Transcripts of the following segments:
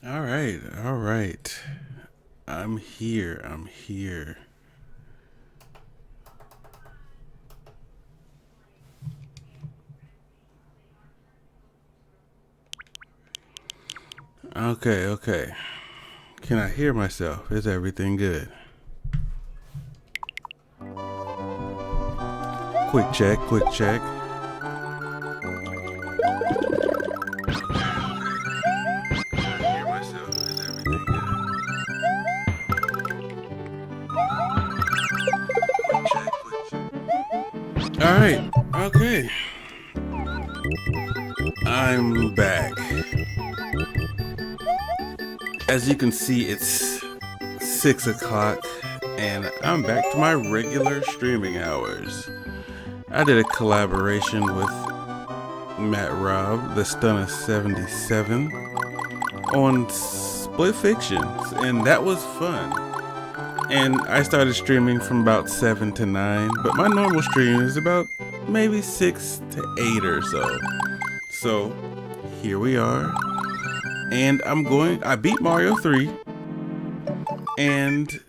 All right, all right. I'm here. I'm here. Okay, okay. Can I hear myself? Is everything good? Quick check, quick check. Can I hear myself? Is everything good? Quick check, quick check. All right, okay. I'm back. As you can see, it's 6 o'clock, and I'm back to my regular streaming hours. I did a collaboration with Matt Robb, the Stunner 77, on Split Fictions, and that was fun. And I started streaming from about 7 to 9, but my normal stream is about maybe 6 to 8 or so. So here we are, and I beat Mario 3, and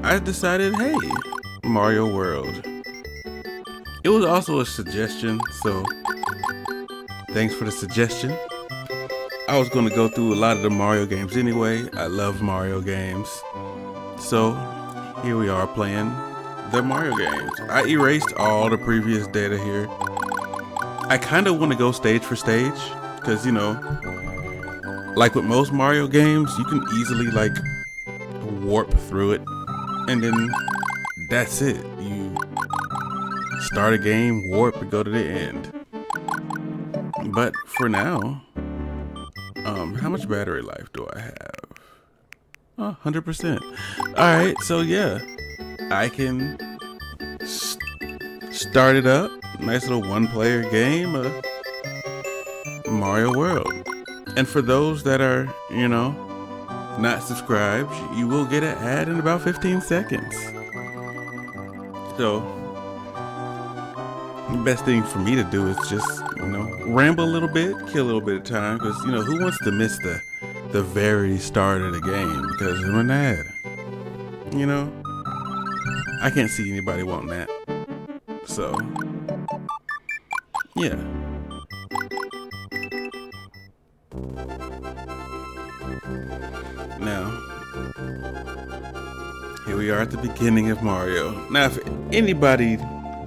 I decided, hey, Mario World. It was also a suggestion, so thanks for the suggestion. I was going to go through a lot of the Mario games anyway. I love Mario games. So here we are playing the Mario games. I erased all the previous data here. I kind of want to go stage for stage because, like with most Mario games, you can easily warp through it, and then that's it. You start a game, warp, and go to the end. But for now, how much battery life do I have? 100%. Alright, so yeah, I can start it up. Nice little one-player game of Mario World. And for those that are, not subscribed, you will get an ad in about 15 seconds. So, the best thing for me to do is just, ramble a little bit, kill a little bit of time, because, who wants to miss the the very start of the game because of an ad. You know, I can't see anybody wanting that. So, yeah. Now, here we are at the beginning of Mario. Now, if anybody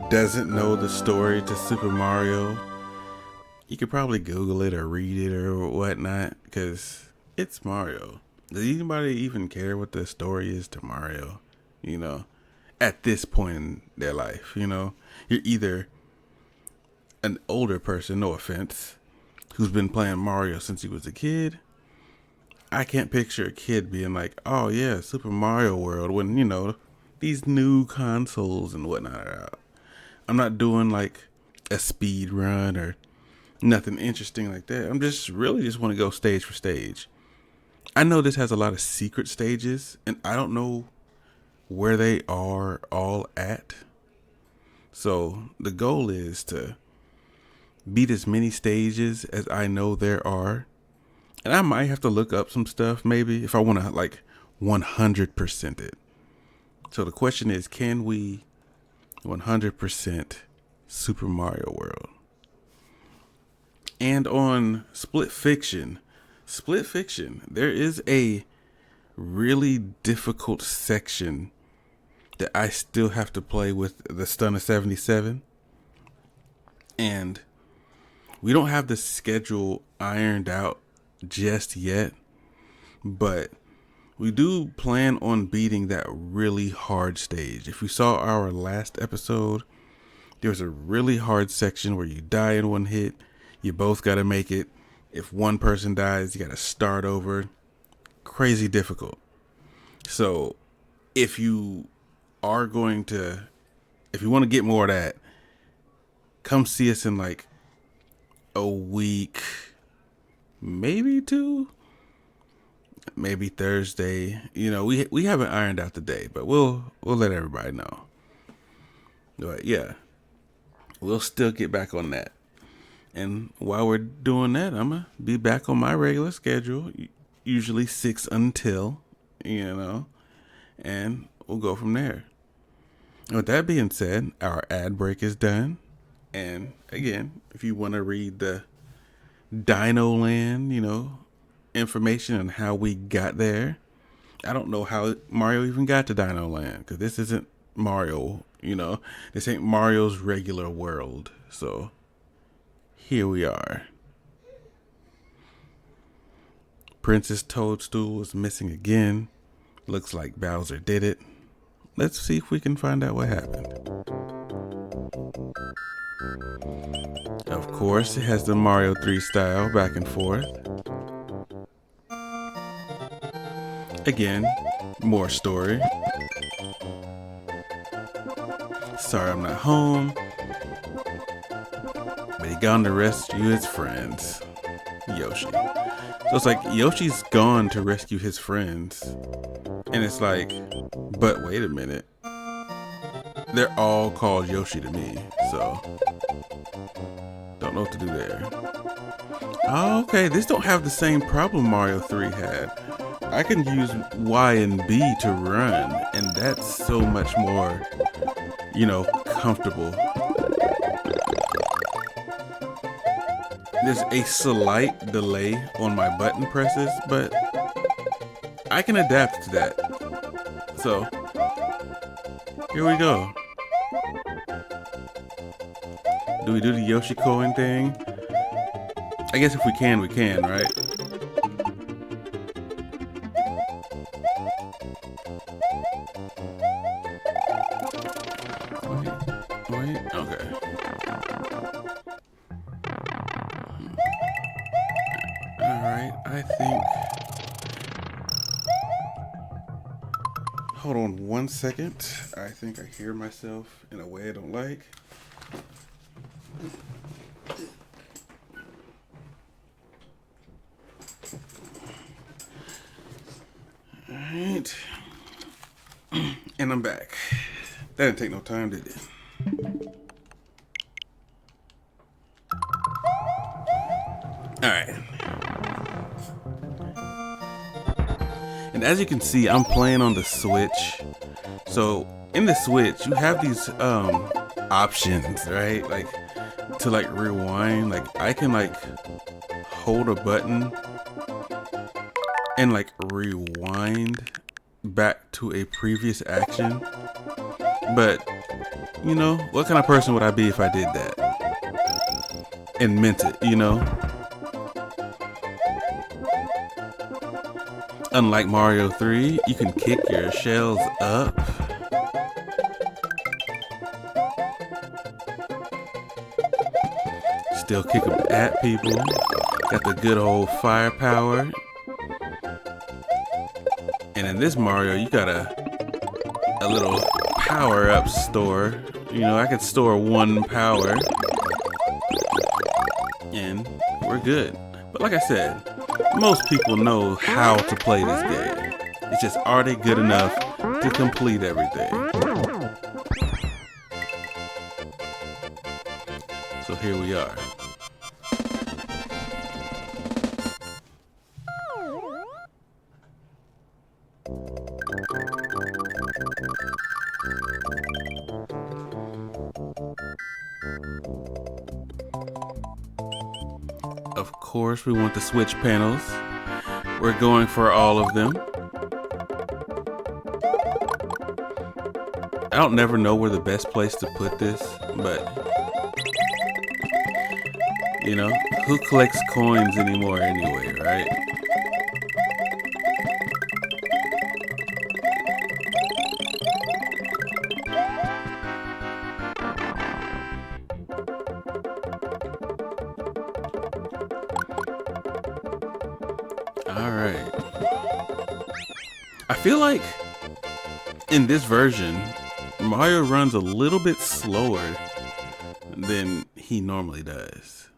doesn't know the story to Super Mario, you could probably Google it or read it or whatnot, because it's Mario. Does anybody even care what the story is to Mario? You know, at this point in their life, you know, you're either an older person, no offense, who's been playing Mario since he was a kid. I can't picture a kid being like, oh yeah, Super Mario World, when, you know, these new consoles and whatnot are out. I'm not doing like a speed run or nothing interesting like that. I'm just want to go stage for stage. I know this has a lot of secret stages, and I don't know where they are all at. So the goal is to beat as many stages as I know there are. And I might have to look up some stuff maybe if I want to like 100% it. So the question is, can we 100% Super Mario World? And on Split Fiction, there is a really difficult section that I still have to play with the Stunner 77. And we don't have the schedule ironed out just yet, but we do plan on beating that really hard stage. If you saw our last episode, there was a really hard section where you die in one hit. You both got to make it. If one person dies, you got to start over. Crazy difficult. So if you want to get more of that, come see us in like a week, maybe 2, maybe Thursday. You know, we haven't ironed out the day, but we'll let everybody know. But yeah, we'll still get back on that. And while we're doing that, I'm going to be back on my regular schedule, usually 6 until, you know, and we'll go from there. And with that being said, our ad break is done. And again, if you want to read the Dino Land, you know, information on how we got there. I don't know how Mario even got to Dino Land, because this isn't Mario, you know. This ain't Mario's regular world. So here we are. Princess Toadstool is missing again. Looks like Bowser did it. Let's see if we can find out what happened. Of course, it has the Mario 3 style back and forth. Again, more story. Sorry I'm not home, but he gone to rescue his friends, Yoshi. So it's like Yoshi's gone to rescue his friends, and it's like, but wait a minute, they're all called Yoshi to me, so don't know what to do there. Oh, okay, this don't have the same problem Mario 3 had. I can use Y and B to run, and that's so much more, you know, comfortable. There's a slight delay on my button presses, but I can adapt to that. So, here we go. Do we do the Yoshi coin thing? I guess if we can, right? Wait, okay. Alright, I think... Hold on 1 second. I think I hear myself in a way I don't like. Alright. And I'm back. That didn't take no time, did it? Alright. as you can see, I'm playing on the Switch. So in the Switch, you have these options, right? Like to like rewind. Like I can like hold a button and like rewind back to a previous action. But you know, what kind of person would I be if I did that and meant it, you know? Unlike Mario 3, you can kick your shells up. Still kick them at people. Got the good old firepower. And in this Mario, you got a little power-up store. You know, I could store 1 power. And we're good. But like I said, most people know how to play this game. It's just, are they good enough to complete everything? So here we are. Of course, we want the switch panels. We're going for all of them. I don't never know where the best place to put this, but you know, who collects coins anymore anyway, right? Alright. I feel like in this version, Mario runs a little bit slower than he normally does.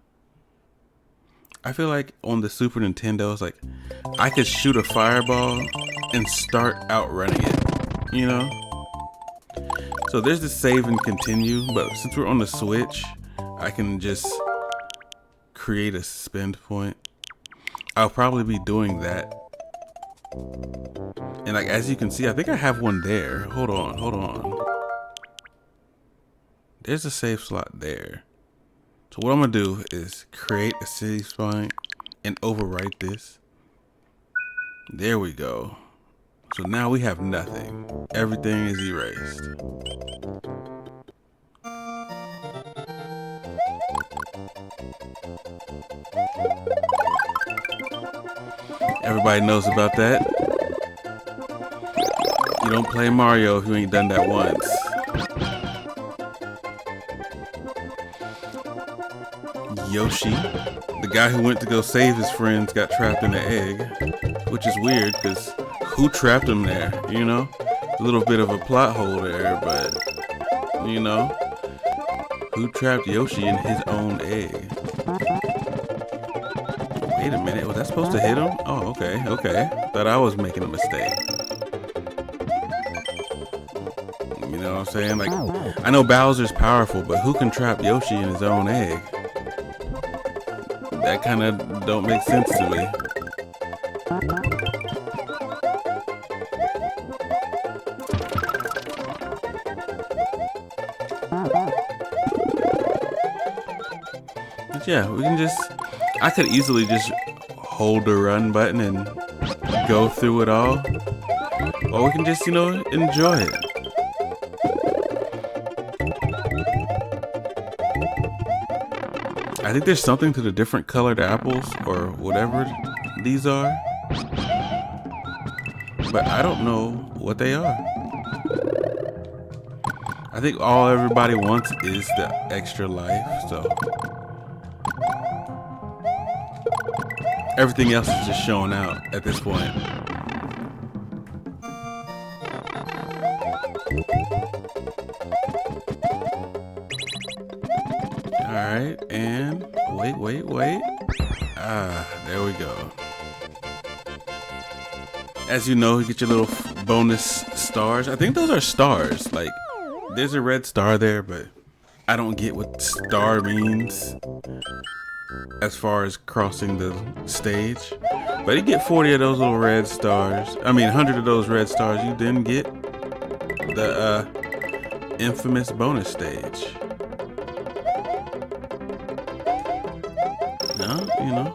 I feel like on the Super Nintendo, it's like I could shoot a fireball and start outrunning it, you know? So there's the save and continue, but since we're on the Switch, I can just create a suspend point. I'll probably be doing that. And like, as you can see, I think I have one there. Hold on. There's a save slot there. So what I'm gonna do is create a city spine and overwrite this. There we go. So now we have nothing. Everything is erased. Everybody knows about that. You don't play Mario if you ain't done that once. Yoshi, the guy who went to go save his friends, got trapped in the egg, which is weird because who trapped him there, you know? A little bit of a plot hole there, but you know, who trapped Yoshi in his own egg? Wait a minute, was that supposed to hit him? Oh, okay. Thought I was making a mistake. You know what I'm saying? Like, I know Bowser's powerful, but who can trap Yoshi in his own egg? That kind of don't make sense to me. But yeah, we can just, I could easily just hold the run button and go through it all. Or we can just, you know, enjoy it. I think there's something to the different colored apples or whatever these are. But I don't know what they are. I think all everybody wants is the extra life, so everything else is just showing out at this point. Alright, and wait. There we go. As you know, you get your little bonus stars. I think those are stars. Like, there's a red star there, but I don't get what star means. as far as crossing the stage. But you get 40 of those little red stars. I mean, 100 of those red stars. You then get the infamous bonus stage. You know.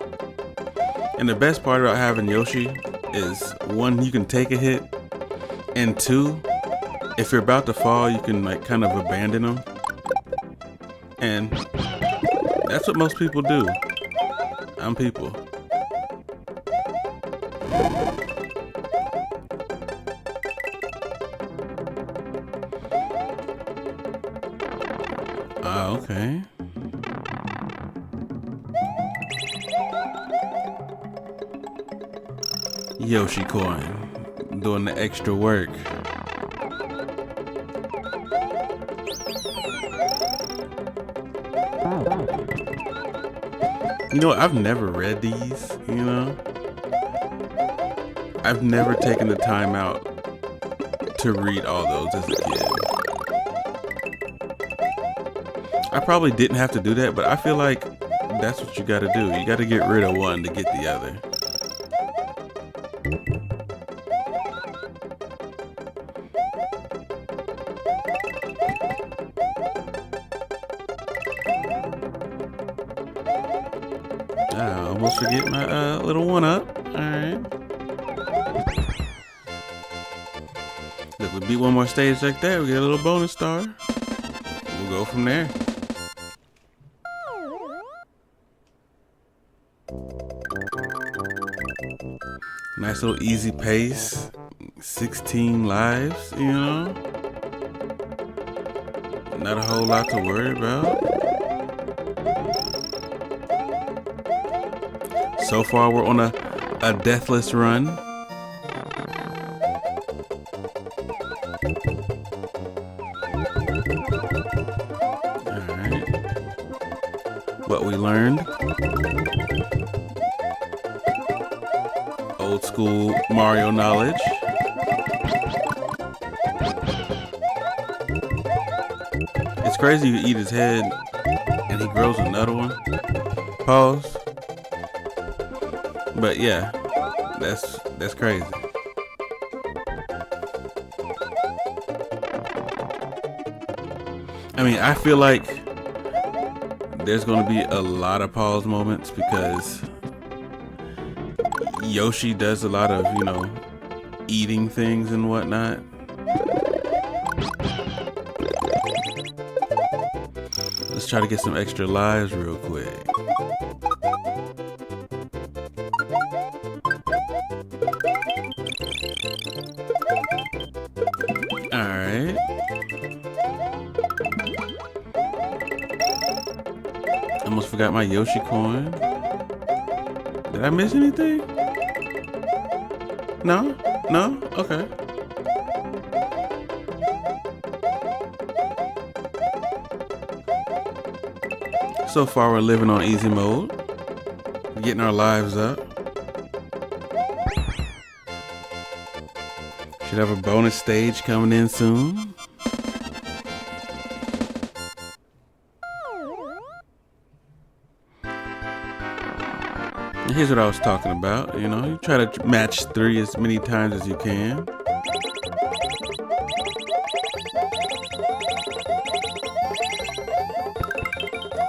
And the best part about having Yoshi is, one, you can take a hit, and two, if you're about to fall, you can like kind of abandon them. And that's what most people do. I'm people. Okay. Yoshi coin, doing the extra work. You know, I've never read these, you know? I've never taken the time out to read all those as a kid. I probably didn't have to do that, but I feel like that's what you gotta do. You gotta get rid of one to get the other. I almost forget my little one up. Alright. Look, we beat one more stage like that, we get a little bonus star. We'll go from there. Nice little easy pace. 16 lives, you know? Not a whole lot to worry about. So far, we're on a deathless run. Alright. What we learned. Old school Mario knowledge. It's crazy you eat his head and he grows another one. Pause. But yeah, that's crazy. I mean, I feel like there's gonna be a lot of pause moments because Yoshi does a lot of, you know, eating things and whatnot. Let's try to get some extra lives real quick. Alright. Almost forgot my Yoshi coin. Did I miss anything? No? No? Okay. So far we're living on easy mode. Getting our lives up. Should have a bonus stage coming in soon. Here's what I was talking about, you know, you try to match 3 as many times as you can.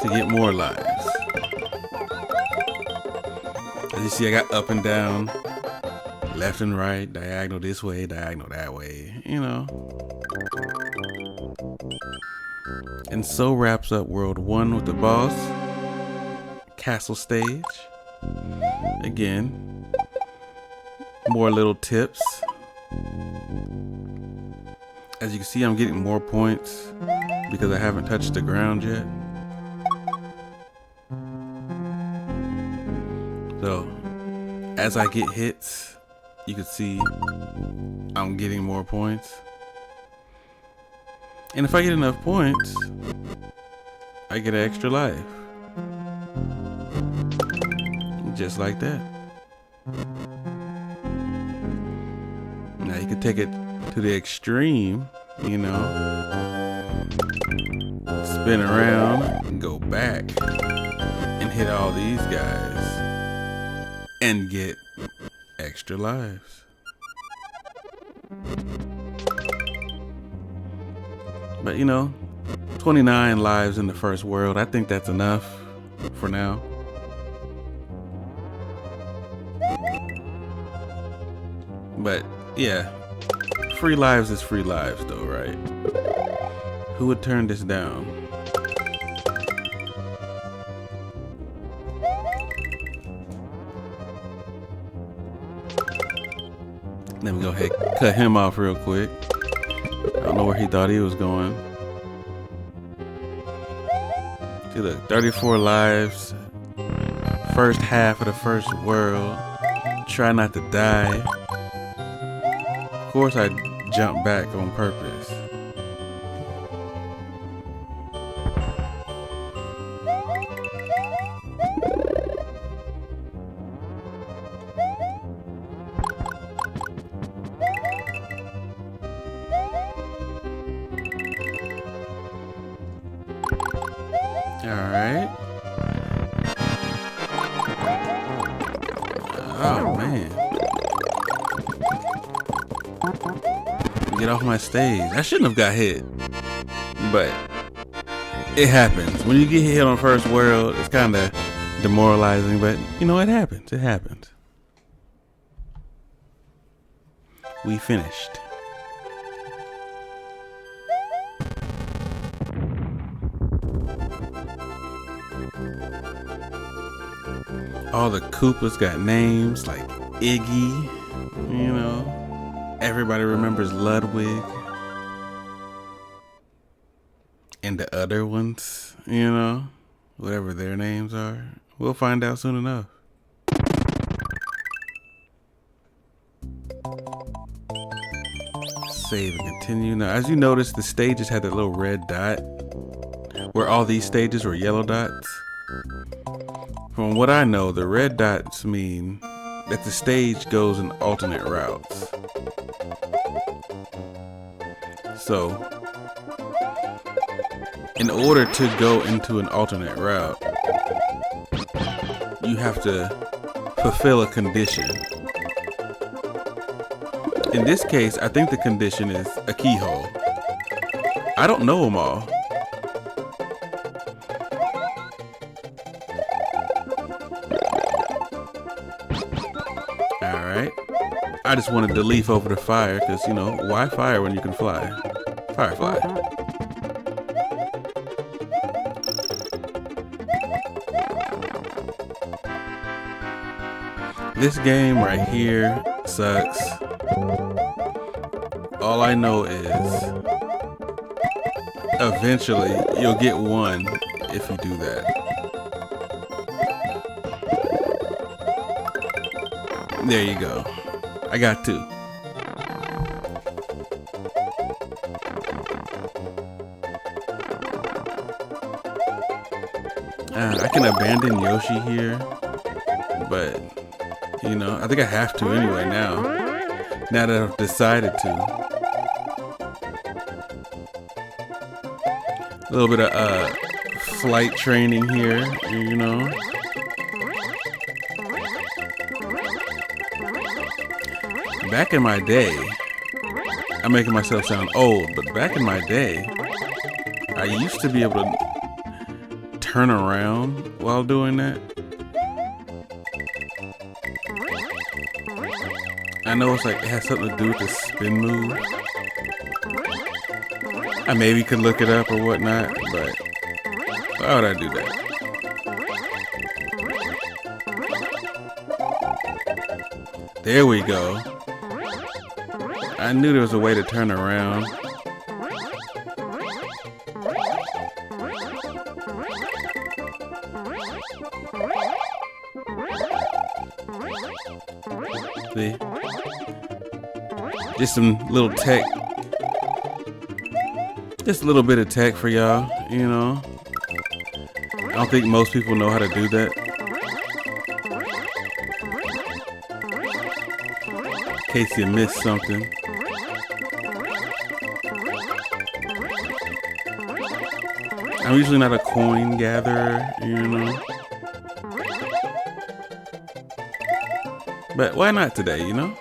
To get more lives. As you see, I got up and down, left and right, diagonal this way, diagonal that way, you know. And so wraps up World 1 with the boss. Castle stage. Again, more little tips. As you can see, I'm getting more points because I haven't touched the ground yet. So, as I get hits, you can see I'm getting more points. And if I get enough points, I get an extra life. Just like that. Now you can take it to the extreme, you know. Spin around and go back and hit all these guys and get extra lives. But you know, 29 lives in the first world, I think that's enough for now. But yeah, free lives is free lives though, right? Who would turn this down? Let me go ahead and cut him off real quick. I don't know where he thought he was going. See, look, 34 lives. First half of the first world. Try not to die. Of course I jumped back on purpose. Alright. Oh man. Get off my stage. I shouldn't have got hit. But it happens. When you get hit on first world, it's kind of demoralizing, but you know, it happens. It happens. We finished. All the Koopas got names like Iggy, you know. Everybody remembers Ludwig. And the other ones, you know, whatever their names are. We'll find out soon enough. Save and continue. Now, as you notice, the stages had that little red dot, where all these stages were yellow dots. From what I know, the red dots mean that the stage goes in alternate routes. So, in order to go into an alternate route, you have to fulfill a condition. In this case, I think the condition is a keyhole. I don't know them all. Alright. I just wanted to leaf over the fire because, you know, why fire when you can fly? Firefly. This game right here sucks. All I know is eventually you'll get one if you do that. There you go. I got two. I can abandon Yoshi here, but you know, I think I have to anyway now. Now that I've decided to. A little bit of flight training here, you know. Back in my day, I'm making myself sound old, but back in my day, I used to be able to turn around while doing that. I know it's like it has something to do with the spin move. I maybe could look it up or whatnot, but why would I do that? There we go. I knew there was a way to turn around. See? Just some little tech. Just a little bit of tech for y'all, you know. I don't think most people know how to do that. In case you missed something. I'm usually not a coin gatherer, you know. But why not today, you know?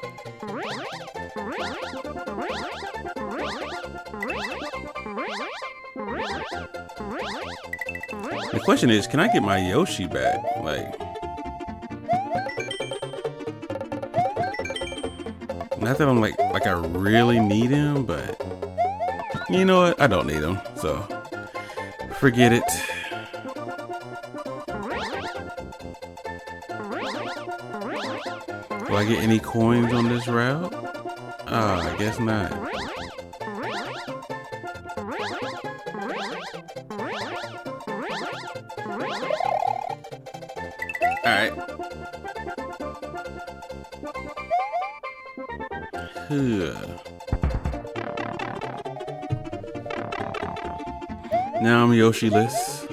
The question is, can I get my Yoshi back? Like, not that I'm like I really need him, but you know what? I don't need him, so forget it. Do I get any coins on this route? Oh, I guess not. Alright. Now I'm Yoshi-less.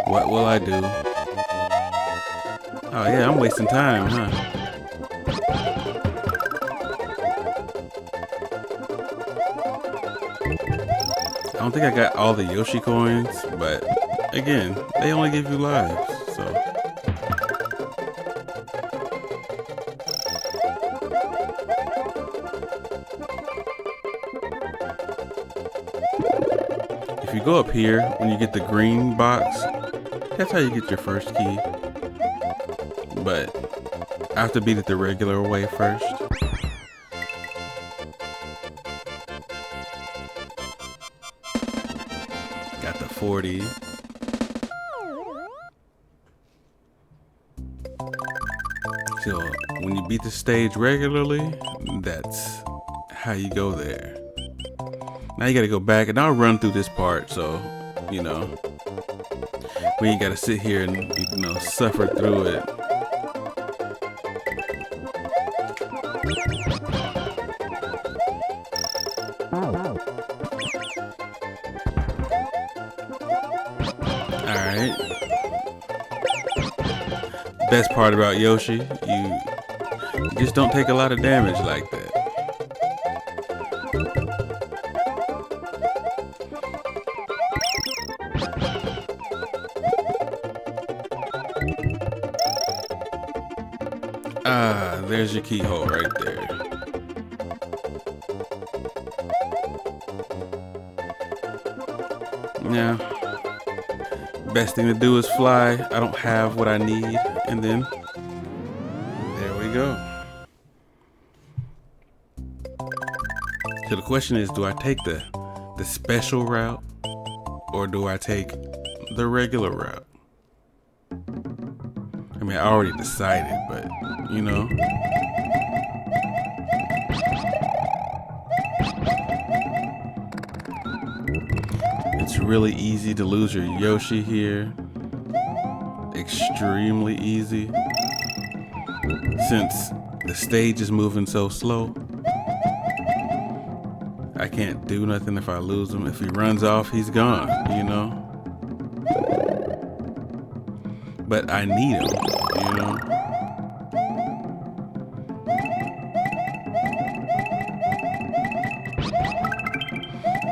What will I do? Oh yeah, I'm wasting time, huh? I don't think I got all the Yoshi coins, but again, they only give you lives, so. If you go up here, when you get the green box, that's how you get your first key. But I have to beat it the regular way first. Got the 40. So when you beat the stage regularly, that's how you go there. Now you gotta go back, and I'll run through this part, so you know we ain't gotta sit here and suffer through it. Alright. Best part about Yoshi, you just don't take a lot of damage like that. Ah, there's your keyhole right there. Now, best thing to do is fly. I don't have what I need, and then there we go. So the question is, do I take the special route, or do I take the regular route? I mean, I already decided, but you know. It's really easy to lose your Yoshi here. Extremely easy. Since the stage is moving so slow, I can't do nothing if I lose him. If he runs off, he's gone, you know? But I need him, you know?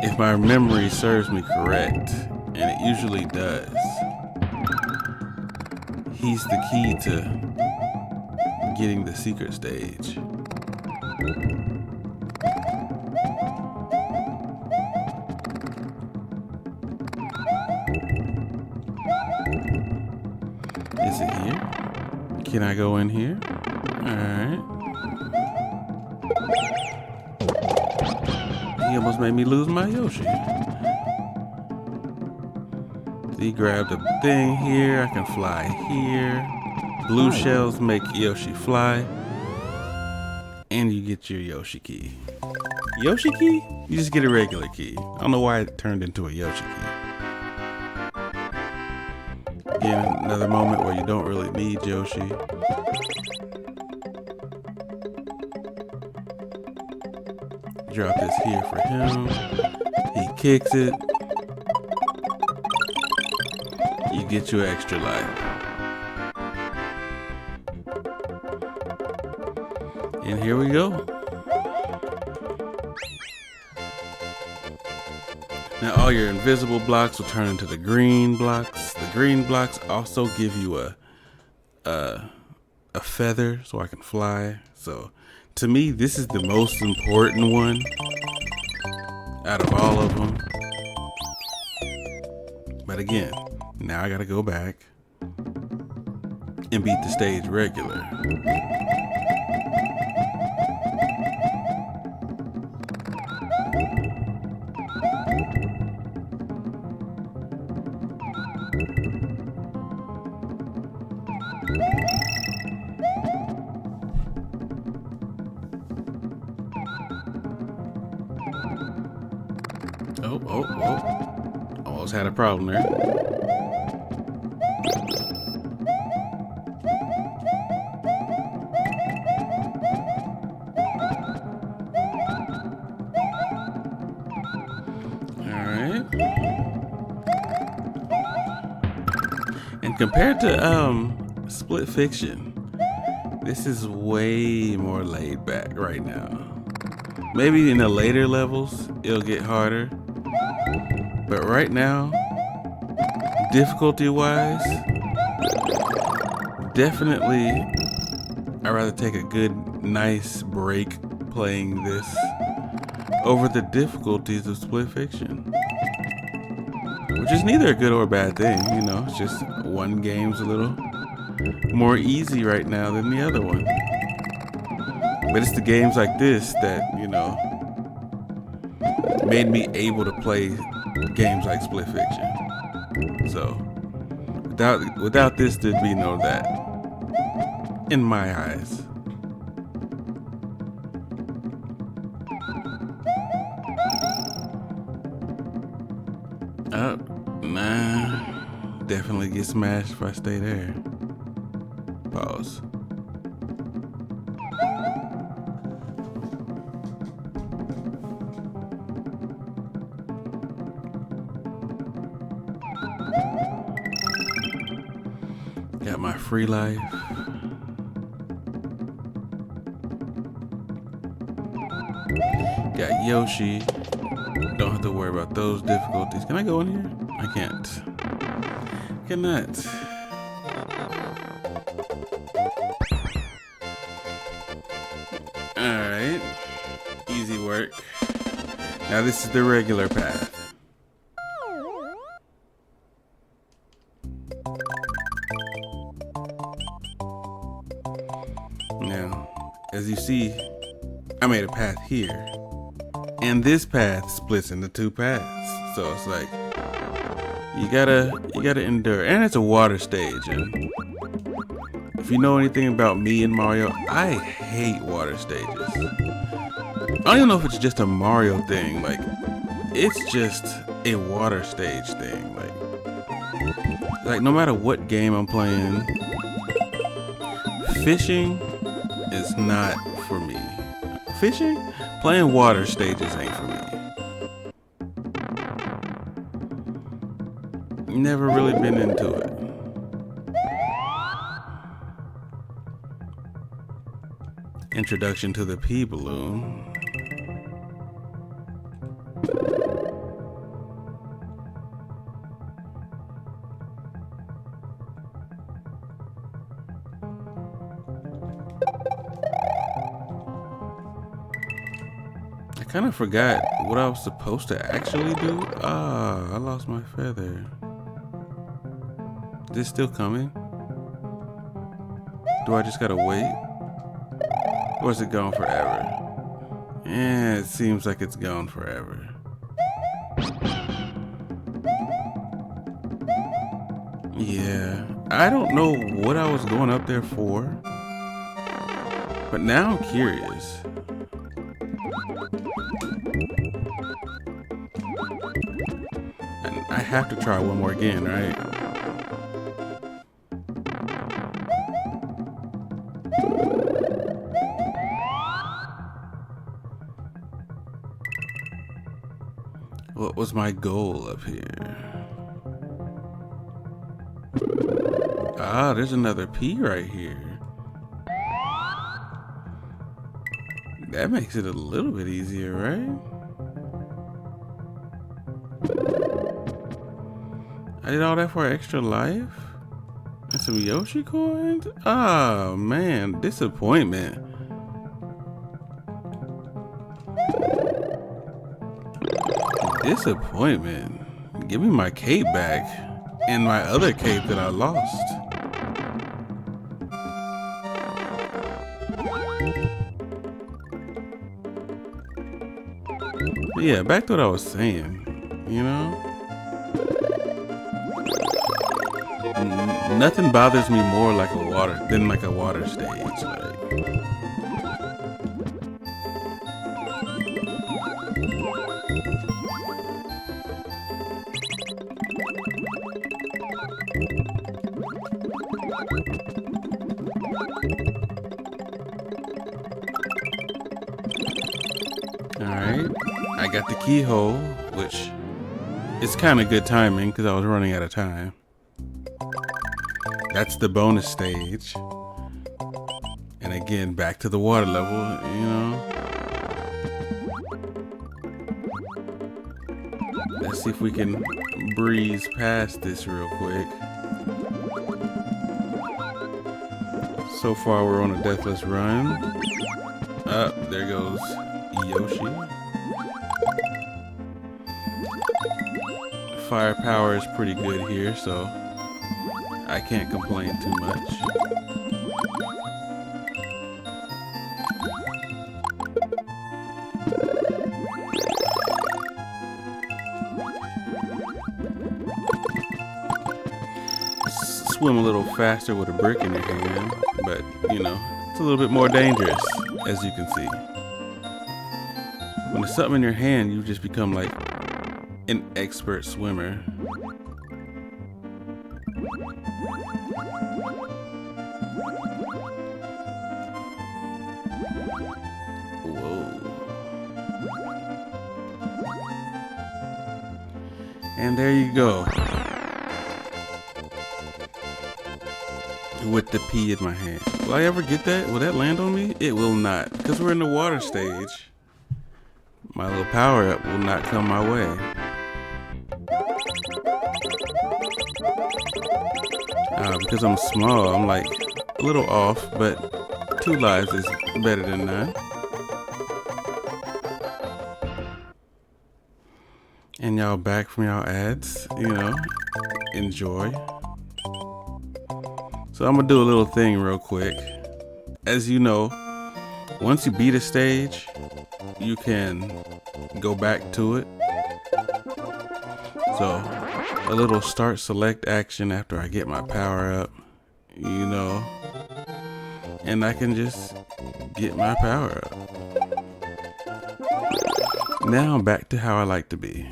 If my memory serves me correct, and it usually does, he's the key to getting the secret stage. Is it here? Can I go in here? Alright. He almost made me lose my Yoshi. So he grabbed a thing here. I can fly here. Blue shells make Yoshi fly. And you get your Yoshi key. Yoshi key? You just get a regular key. I don't know why it turned into a Yoshi key. Again, another moment where you don't really need Yoshi. Drop this here for him. He kicks it. You get your extra life. And here we go. Now all your invisible blocks will turn into the green blocks. The green blocks also give you a a feather so I can fly. So to me, this is the most important one out of all of them. But again, now I gotta go back and beat the stage regular. Oh. Almost had a problem there. Alright. And compared to Split Fiction, this is way more laid back right now. Maybe in the later levels, it'll get harder. But right now, difficulty-wise, definitely, I'd rather take a good, nice break playing this over the difficulties of Split Fiction. Which is neither a good or a bad thing, you know, it's just one game's a little more easy right now than the other one. But it's the games like this that, you know, made me able to play games like Split Fiction. So, without this, there'd be no that. In my eyes. Oh, nah. Definitely get smashed if I stay there. Pause. Got my free life. Got Yoshi. Don't have to worry about those difficulties. Can I go in here? I can't. Cannot. Alright. Easy work. Now this is the regular path. Now, as you see, I made a path here. And this path splits into two paths. So it's like you gotta endure. And it's a water stage, and if you know anything about me and Mario, I hate water stages. I don't even know if it's just a Mario thing, like it's just a water stage thing. Like no matter what game I'm playing, fishing is not for me. Playing water stages ain't for me. Never really been into it. Introduction to the P-Balloon. I kind of forgot what I was supposed to actually do. I lost my feather. Is this still coming? Do I just gotta wait? Or is it gone forever? Yeah, it seems like it's gone forever. Yeah, I don't know what I was going up there for, but now I'm curious. And I have to try one more again, right? What was my goal up here? Ah, there's another P right here. That makes it a little bit easier, right? I did all that for extra life? That's some Yoshi coins? Oh man, disappointment. Disappointment. Give me my cape back and my other cape that I lost. But yeah, back to what I was saying, you know? Nothing bothers me more like than like a water stage. Alright, I got the keyhole, which is kind of good timing because I was running out of time. That's the bonus stage. And again, back to the water level, you know. Let's see if we can breeze past this real quick. So far, we're on a deathless run. There goes Yoshi. Firepower is pretty good here, so I can't complain too much. Swim a little faster with a brick in your hand, but you know, it's a little bit more dangerous, as you can see. When there's something in your hand, you just become like an expert swimmer. Whoa. And there you go. With the pea in my hand. Will I ever get that? Will that land on me? It will not, because we're in the water stage. My little power up will not come my way. Because I'm small, I'm like a little off, but 2 lives is better than none. And y'all back from y'all ads, you know, enjoy. So I'm gonna do a little thing real quick. As you know, once you beat a stage, you can go back to it. So a little start select action after I get my power up, you know, and I can just get my power up. Now I'm back to how I like to be.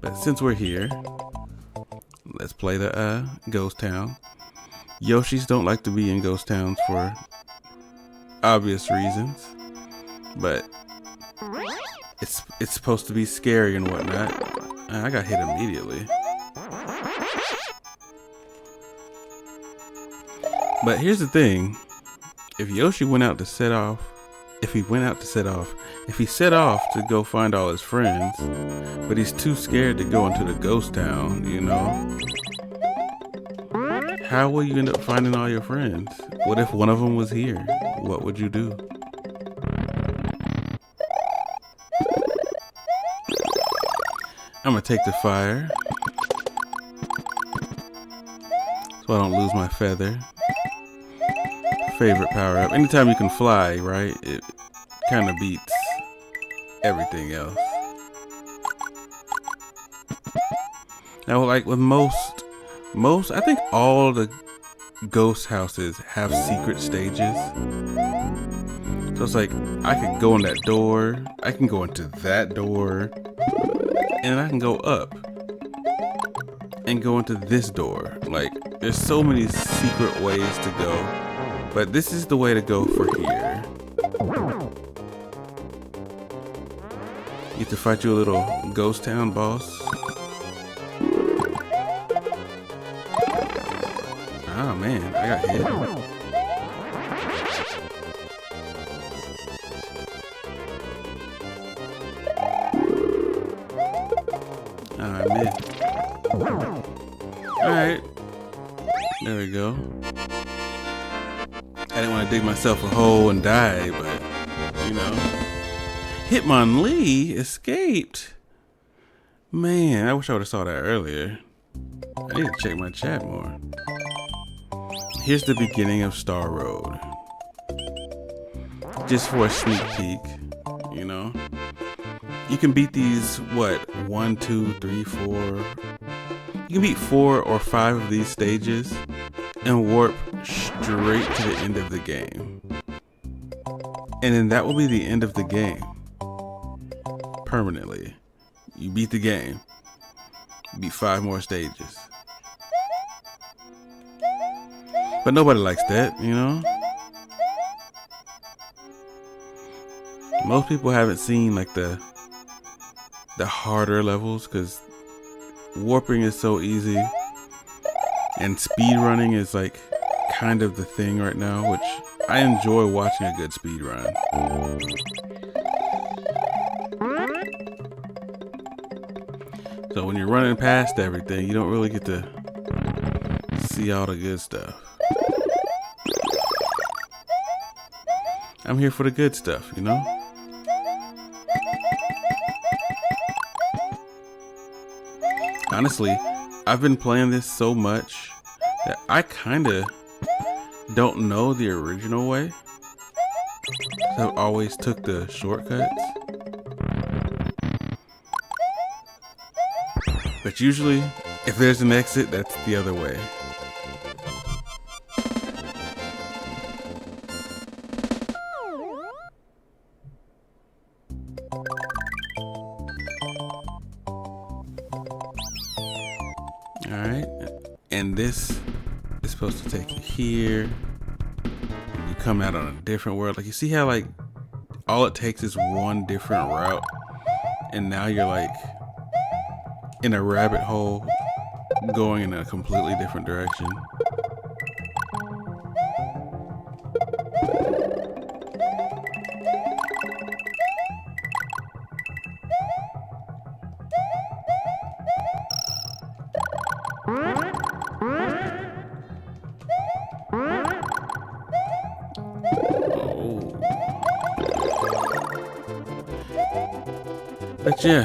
But since we're here, let's play the Ghost Town. Yoshis don't like to be in Ghost Towns for obvious reasons, but it's supposed to be scary and whatnot. I got hit immediately. But here's the thing: if Yoshi went out to set off, if he set off to go find all his friends, but he's too scared to go into the Ghost Town, you know, how will you end up finding all your friends? What if one of them was here? What would you do? I'm gonna take the fire so I don't lose my feather. Favorite power up. Anytime you can fly, right? It kind of beats everything else. Now, like with most, I think all the ghost houses have secret stages. So it's like, I could go in that door, I can go into that door, and I can go up and go into this door. Like, there's so many secret ways to go. But this is the way to go for here. You get to fight your little Ghost Town boss. Oh man, I got hit. Oh, I missed. Alright, dig myself a hole and die, but, you know. Hitmonlee escaped. Man, I wish I would have saw that earlier. I need to check my chat more. Here's the beginning of Star Road. Just for a sneak peek, you know. You can beat these, what, 1, 2, 3, 4. You can beat 4 or 5 of these stages and warp straight to the end of the game. And then that will be the end of the game. Permanently. You beat the game. Beat 5 more stages. But nobody likes that, you know? Most people haven't seen like the harder levels because warping is so easy and speed running is like kind of the thing right now, which I enjoy watching a good speed run. So when you're running past everything, you don't really get to see all the good stuff. I'm here for the good stuff, you know? Honestly, I've been playing this so much that I kind of don't know the original way. So I've always took the shortcuts. But usually, if there's an exit, that's the other way. Alright, and this is supposed to take you here. You come out on a different world. Like, you see how, like, all it takes is one different route, and now you're, like, in a rabbit hole going in a completely different direction. But yeah,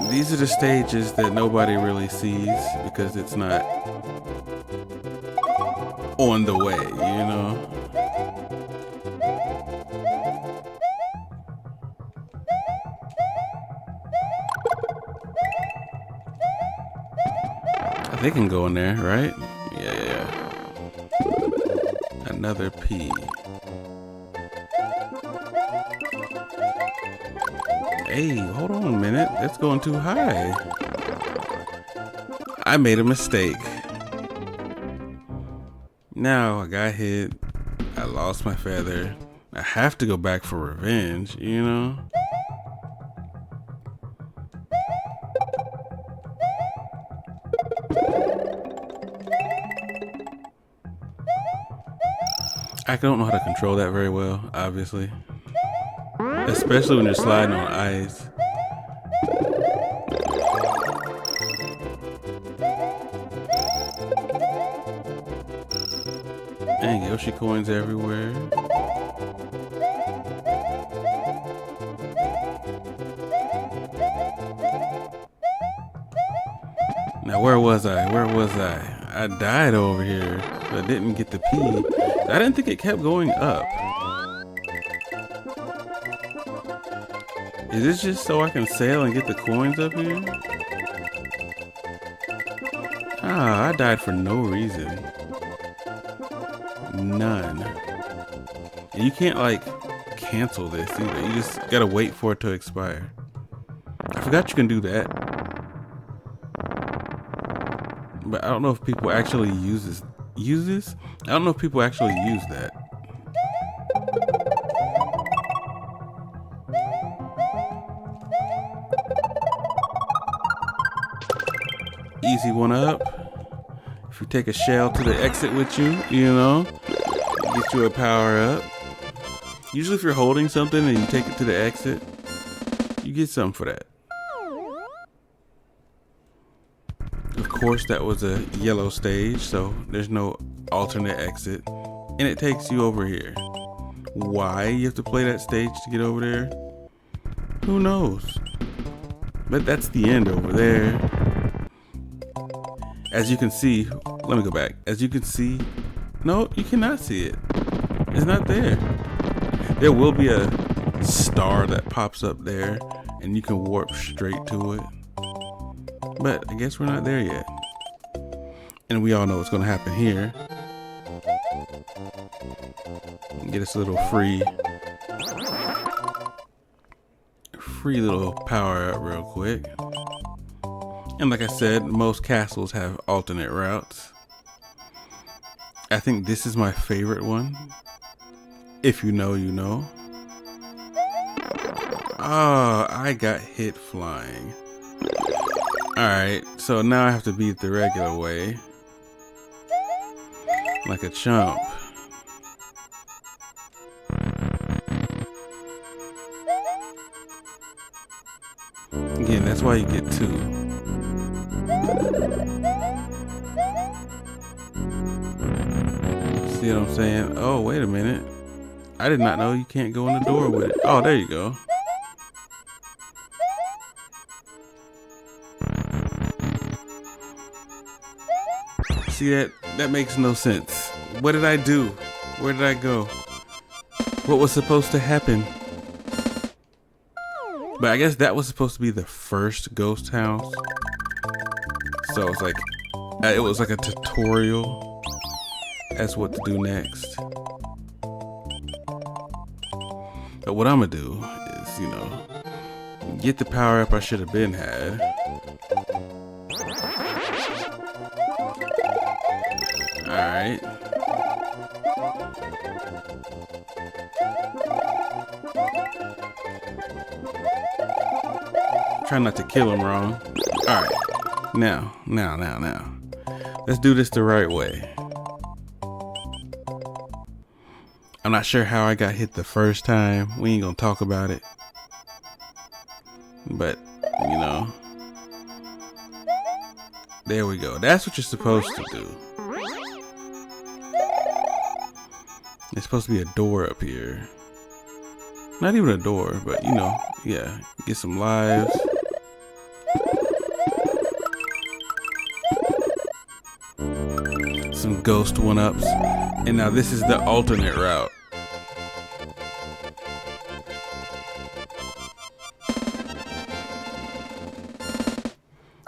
these are the stages that nobody really sees because it's not on the way, you know? They can go in there, right? Yeah. Another P. Hey, hold on a minute. That's going too high. I made a mistake. Now I got hit. I lost my feather. I have to go back for revenge, you know? I don't know how to control that very well, obviously. Especially when you're sliding on ice. Dang, Yoshi coins everywhere. Now, where was I? I died over here. So I didn't get the P. I didn't think it kept going up. Is this just so I can sail and get the coins up here? Ah, I died for no reason. None. And you can't, like, cancel this either. You just gotta wait for it to expire. I forgot you can do that. But I don't know if people actually use this. I don't know if people actually use that. Easy one up. If you take a shell to the exit with you, you know, get you a power up. Usually if you're holding something and you take it to the exit, you get something for that. Of course, that was a yellow stage, so there's no alternate exit. and it takes you over here. Why you have to play that stage to get over there? Who knows? But that's the end over there. As you can see, let me go back. As you can see, no, you cannot see it. It's not there. There will be a star that pops up there and you can warp straight to it. But I guess we're not there yet. And we all know what's gonna happen here. Get us a little free little power up real quick. And like I said, most castles have alternate routes. I think this is my favorite one. If you know, you know. Oh, I got hit flying. Alright, so now I have to beat the regular way. Like a chump. Again, that's why you get 2. See what I'm saying? Oh, wait a minute. I did not know you can't go in the door with it. Oh, there you go. See that? That makes no sense. What did I do? Where did I go? What was supposed to happen? But I guess that was supposed to be the first ghost house. So it's like, it was like a tutorial as what to do next. But what I'm gonna do is, you know, get the power up I should have been had. Alright. Try not to kill him wrong. Alright. Now. Let's do this the right way. I'm not sure how I got hit the first time. We ain't gonna talk about it. But, you know. There we go. That's what you're supposed to do. There's supposed to be a door up here. Not even a door, but you know, yeah. Get some lives. Some ghost 1-ups. And now this is the alternate route.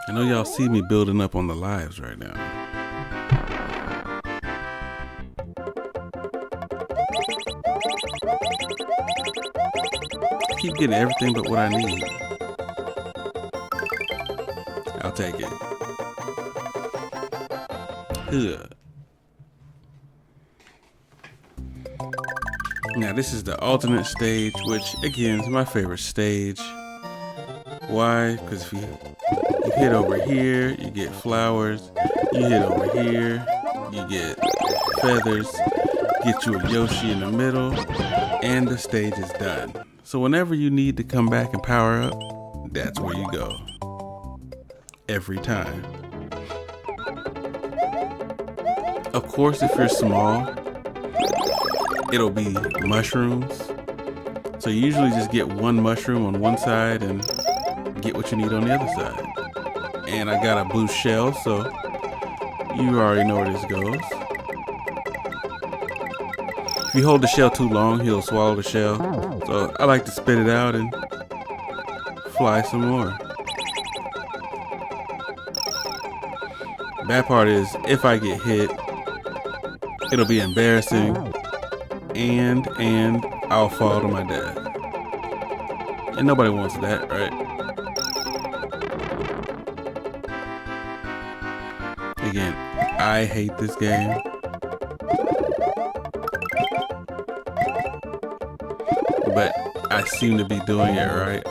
I know y'all see me building up on the lives right now. Keep getting everything but what I need. I'll take it. Ugh. Now this is the alternate stage, which again is my favorite stage. Why? Because if you hit over here, you get flowers. You hit over here, you get feathers. Get you a Yoshi in the middle, and the stage is done. So whenever you need to come back and power up, that's where you go. Every time. Of course, if you're small, it'll be mushrooms. So you usually just get one mushroom on one side and get what you need on the other side. And I got a blue shell, so you already know where this goes. If you hold the shell too long, he'll swallow the shell. So I like to spit it out and fly some more. Bad part is, if I get hit, it'll be embarrassing, and I'll fall to my death. And nobody wants that, right? Again, I hate this game. But I seem to be doing it right.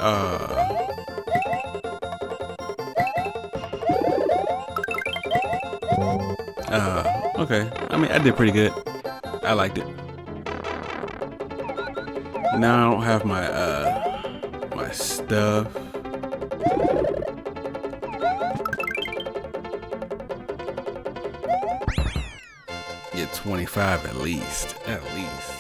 Okay. I mean, I did pretty good. I liked it. Now I don't have my my stuff. Get get 25 at least. At least.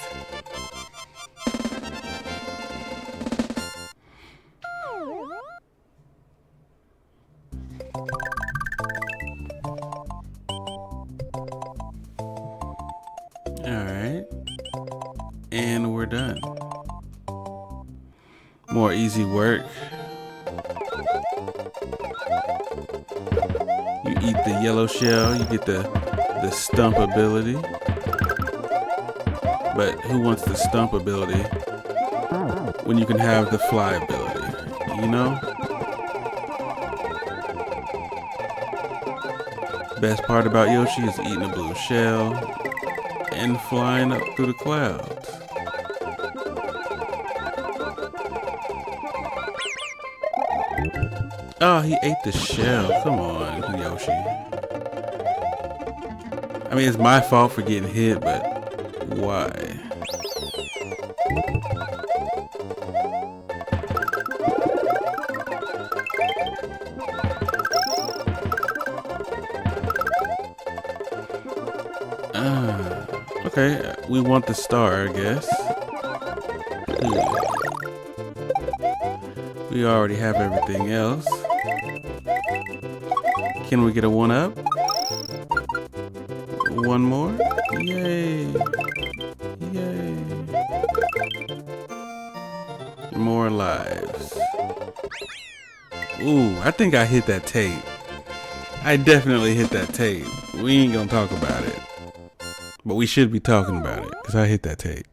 Alright. And we're done. More easy work. You eat the yellow shell, you get the stump ability. But who wants the stump ability when you can have the fly ability, you know? Best part about Yoshi is eating a blue shell and flying up through the clouds. Oh, he ate the shell. Come on, Yoshi. I mean, it's my fault for getting hit, but why? Okay, we want the star, I guess. We already have everything else. Can we get a 1-up? One more? Yay! Yay! More lives. Ooh, I think I hit that tape. I definitely hit that tape. We ain't gonna talk about it. But we should be talking about it, because I hit that tape.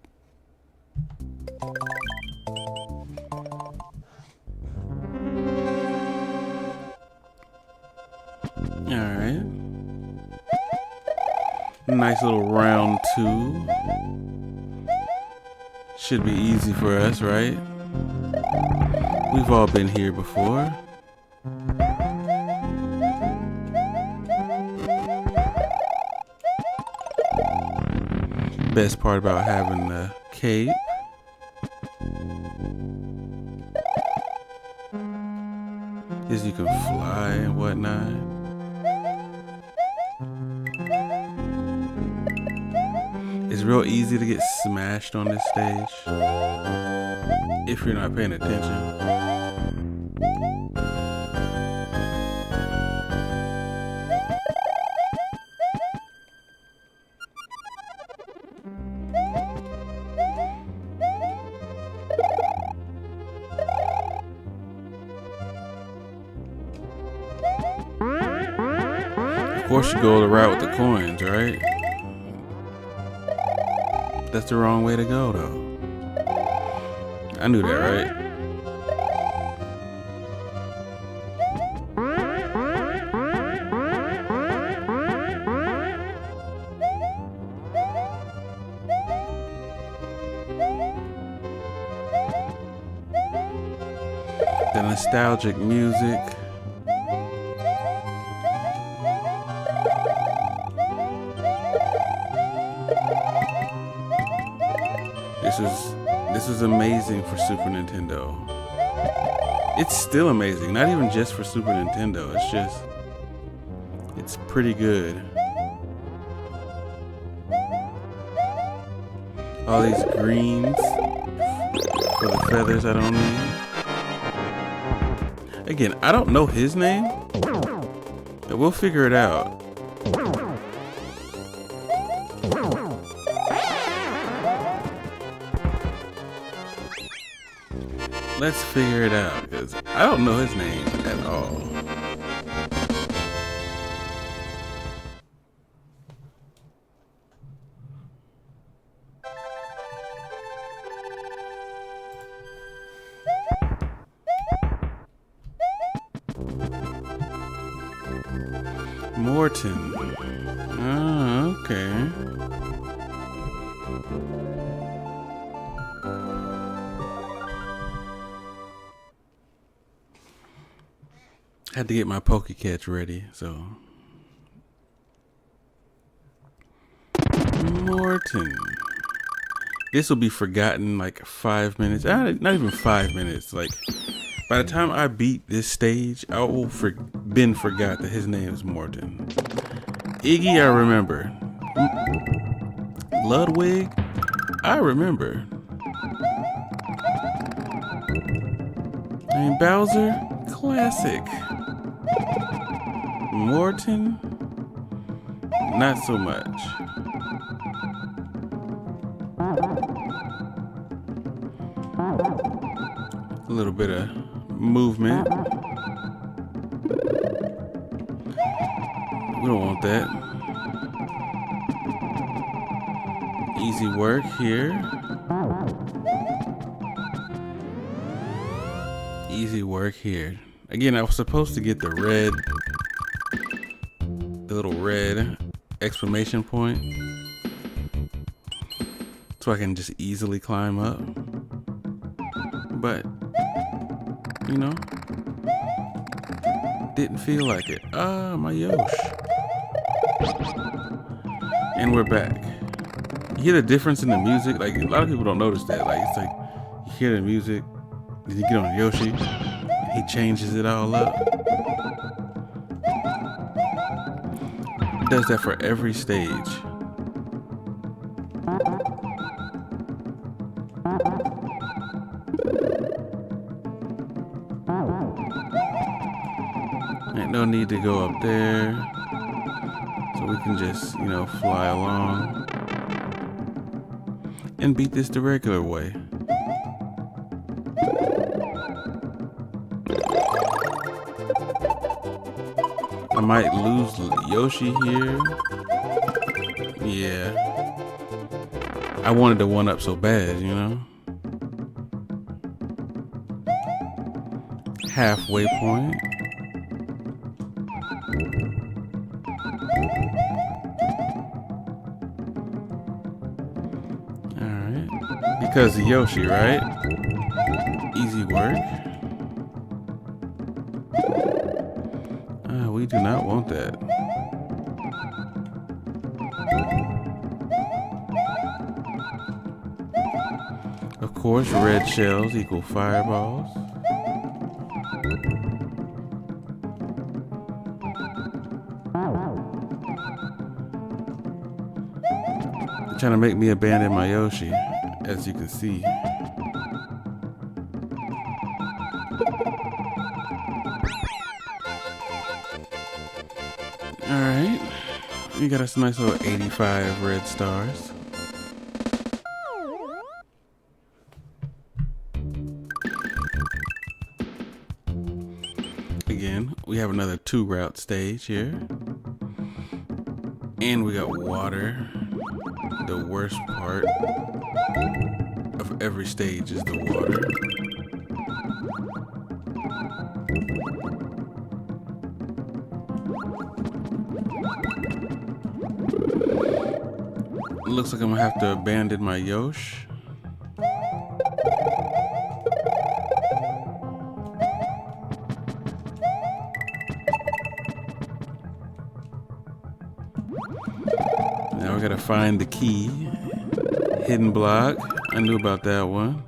Alright. Nice little round 2. Should be easy for us, right? We've all been here before. Best part about having the cape is you can fly and whatnot. It's real easy to get smashed on this stage if you're not paying attention. Of course you go the route with the coins, right? That's the wrong way to go, though. I knew that, right? The nostalgic music. This is amazing for Super Nintendo. It's still amazing, not even just for Super Nintendo. It's pretty good. All these greens for the feathers I don't need. Again, I don't know his name, but we'll figure it out. Let's figure it out, because I don't know his name at all. Morton. Oh, okay. Had to get my Pokécatch ready, so. Morton. This will be forgotten like 5 minutes. Not even 5 minutes. Like, by the time I beat this stage, I will been forgot that his name is Morton. Iggy, I remember. Ludwig, I remember. And Bowser, classic. Morton, not so much. A little bit of movement. We don't want that. Easy work here. Easy work here. Again, I was supposed to get the little red exclamation point, so I can just easily climb up. But, you know, didn't feel like it. Ah, my Yosh. And we're back. You hear the difference in the music? Like, a lot of people don't notice that. Like, it's like, you hear the music, then you get on Yoshi, and he changes it all up. He does that for every stage. Ain't no need to go up there. So we can just, you know, fly along and beat this the regular way. I might lose Yoshi here. Yeah. I wanted to one up so bad, you know? Halfway point. Alright. Because of Yoshi, right? Easy work. We do not want that. Of course, red shells equal fireballs. They're trying to make me abandon my Yoshi, as you can see. Alright, we got us a nice little 85 red stars. Again, we have another 2-route stage here. And we got water. The worst part of every stage is the water. Looks like I'm gonna have to abandon my Yosh. Now we gotta find the key. Hidden block. I knew about that one.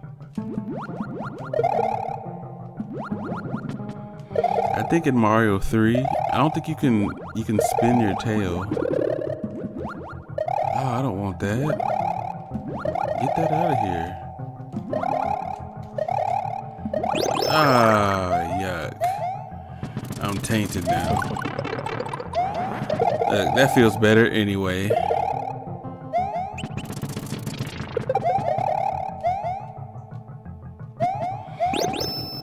I think in Mario 3, I don't think you can spin your tail. Oh, I don't want that. Get that out of here. Ah, yuck. I'm tainted now. That feels better anyway.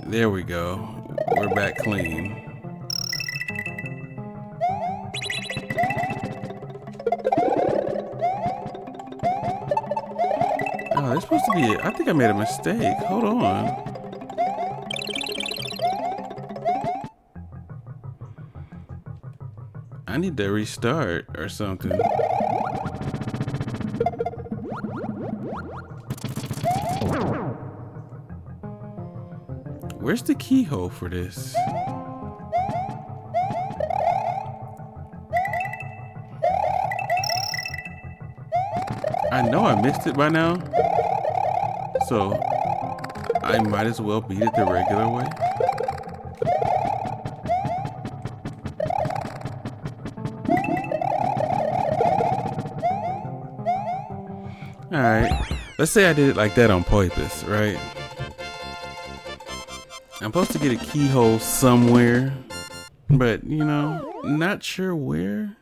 There we go. We're back clean. Oh, it's supposed to be. I think I made a mistake. Hold on. I need to restart or something. Where's the keyhole for this? I know I missed it by now, so I might as well beat it the regular way. Let's say I did it like that on purpose, right? I'm supposed to get a keyhole somewhere, but you know, not sure where.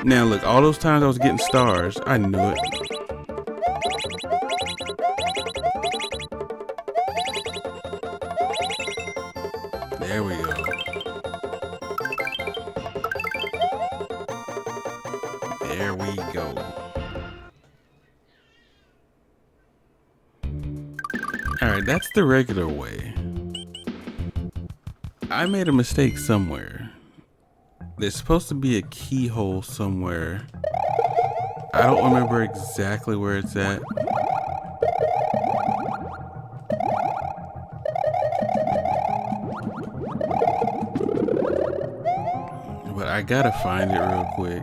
Now look, all those times I was getting stars, I knew it. There we go. There we go. Alright, that's the regular way. I made a mistake somewhere. There's supposed to be a keyhole somewhere. I don't remember exactly where it's at. But I gotta find it real quick.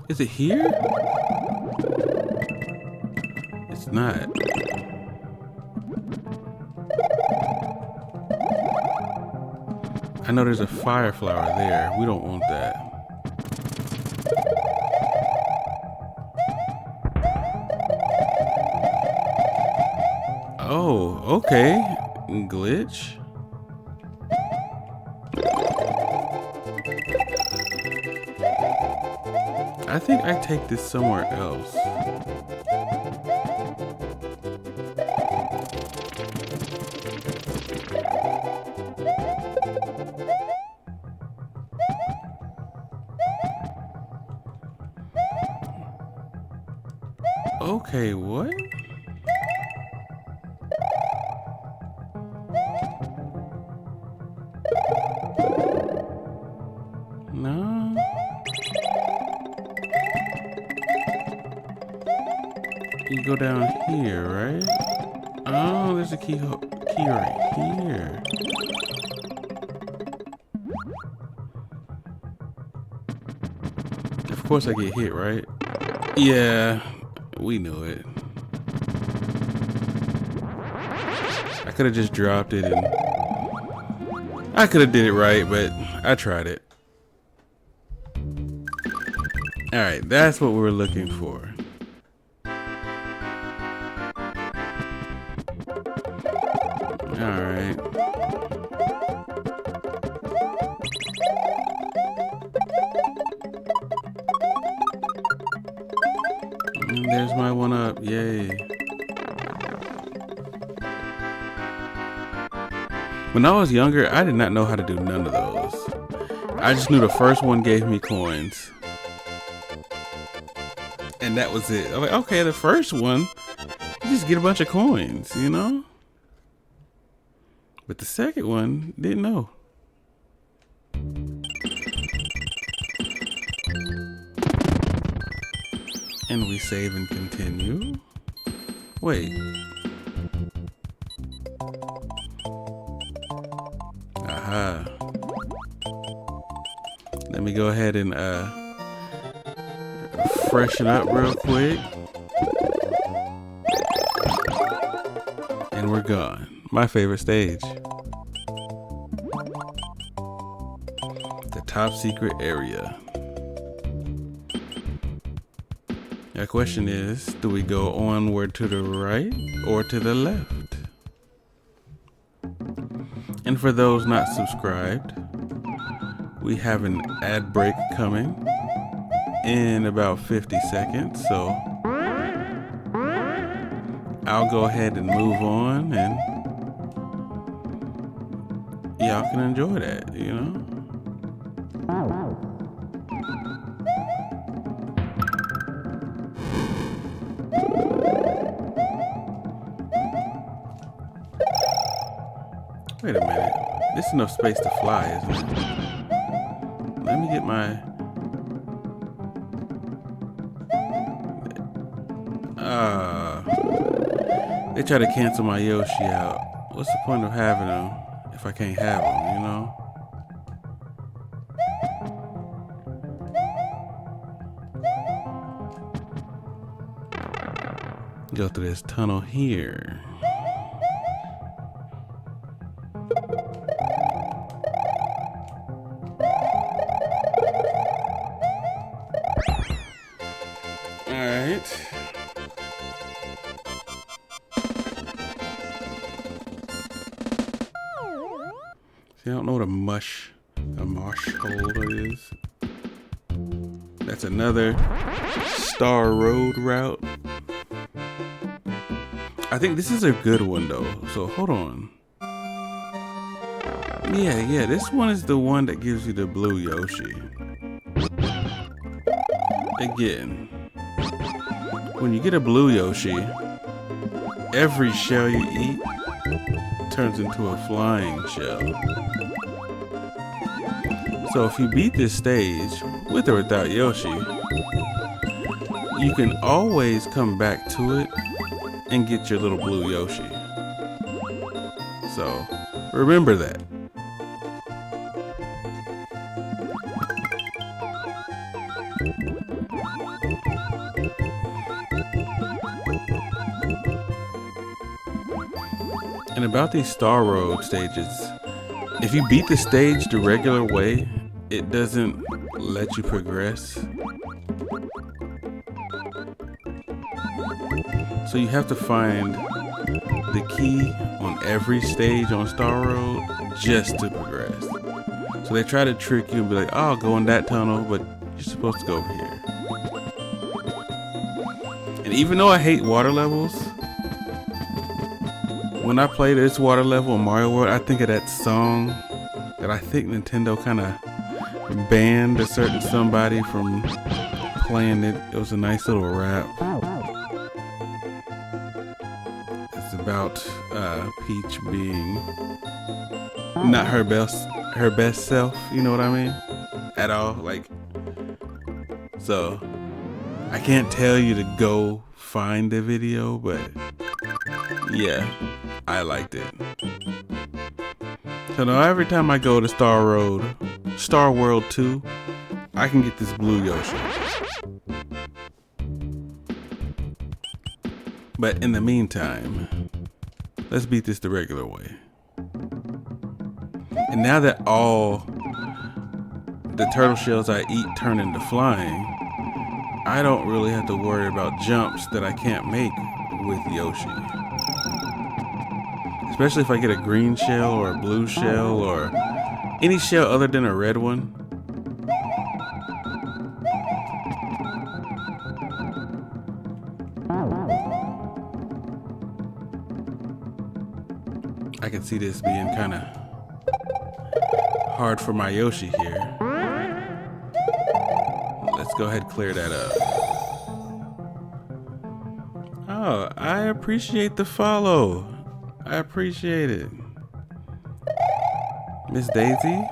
Is it here? It's not. I know there's a fire flower there. We don't want that. Oh, okay. Glitch. I think I take this somewhere else. Okay, what? No. You go down here, right? Oh, there's a key right here. Of course I get hit, right? Yeah, we knew it. I could have just dropped it and I could have did it right, but I tried it. All right, that's what we were looking for. All right. And there's my one up, yay. When I was younger, I did not know how to do none of those. I just knew the first one gave me coins. And that was it. I'm like, okay, the first one, you just get a bunch of coins, you know? But the second one, didn't know. And we save and continue. Wait. Aha. Let me go ahead and freshen up real quick. And we're gone. My favorite stage. The top secret area. The question is, do we go onward to the right or to the left? And for those not subscribed, we have an ad break coming in about 50 seconds, so I'll go ahead and move on and y'all can enjoy that, you know? Wait a minute. This is enough space to fly, isn't it? Let me get my... They try to cancel my Yoshi out. What's the point of having them if I can't have them, you know? Go through this tunnel here. Alright. See, I don't know what a marsh holder is. That's another Star Road route. I think this is a good one though, so hold on. Yeah, this one is the one that gives you the blue Yoshi. Again, when you get a blue Yoshi, every shell you eat turns into a flying shell. So if you beat this stage, with or without Yoshi, you can always come back to it and get your little blue Yoshi. So remember that. And about these Star Road stages, if you beat the stage the regular way, it doesn't let you progress. So you have to find the key on every stage on Star Road just to progress. So they try to trick you and be like, oh, go in that tunnel, but you're supposed to go over here. And even though I hate water levels, when I play this water level in Mario World, I think of that song that I think Nintendo kind of banned a certain somebody from playing it. It was a nice little rap. It's about Peach being not her best self, you know what I mean? At all, like. So I can't tell you to go find the video, but yeah, I liked it. So now every time I go to Star World 2, I can get this blue Yoshi. But in the meantime, let's beat this the regular way. And now that all the turtle shells I eat turn into flying, I don't really have to worry about jumps that I can't make with Yoshi. Especially if I get a green shell or a blue shell or any shell other than a red one. I can see this being kind of hard for my Yoshi here. Let's go ahead and clear that up. Oh, I appreciate the follow. I appreciate it. Miss Daisy?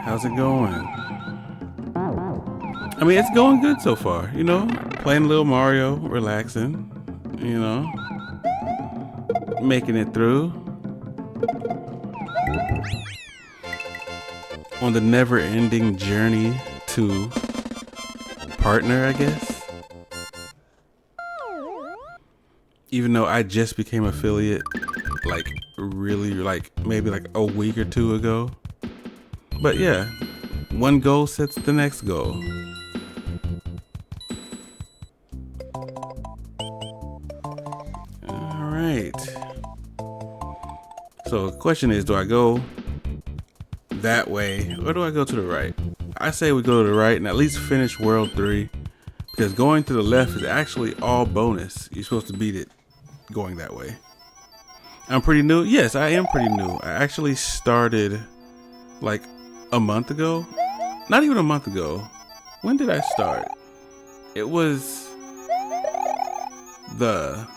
How's it going? I mean, it's going good so far, you know? Playing a little Mario, relaxing, you know? Making it through. On the never-ending journey to partner, I guess. Even though I just became affiliate, like really, like maybe like a week or two ago. But yeah, one goal sets the next goal. All right. So the question is, do I go that way or do I go to the right? I say we go to the right and at least finish World 3, because going to the left is actually all bonus. You're supposed to beat it going that way. I'm pretty new. Yes, I am pretty new. I actually started like a month ago. Not even a month ago. When did I start? It was the...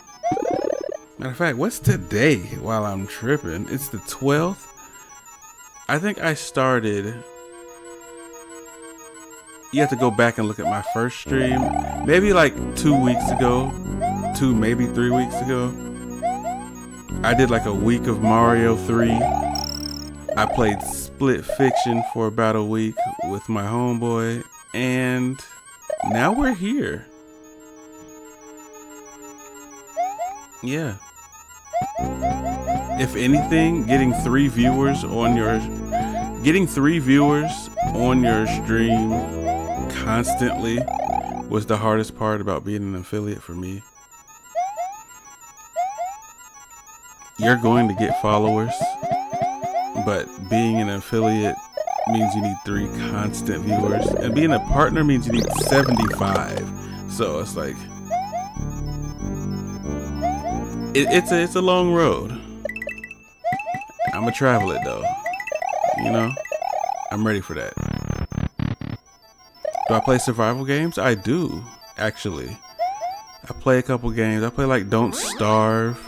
Matter of fact, what's today while I'm tripping? It's the 12th. I think I started... You have to go back and look at my first stream. Maybe like 2 weeks ago. Maybe 3 weeks ago. I did like a week of Mario 3. I played Split Fiction for about a week with my homeboy, and now we're here. Yeah. If anything, getting three viewers on your stream constantly was the hardest part about being an affiliate for me. You're going to get followers, but being an affiliate means you need 3 constant viewers, and being a partner means you need 75. So it's like it's a long road. I'ma travel it though. You know, I'm ready for that. Do I play survival games? I do, actually. I play a couple games. I play like Don't Starve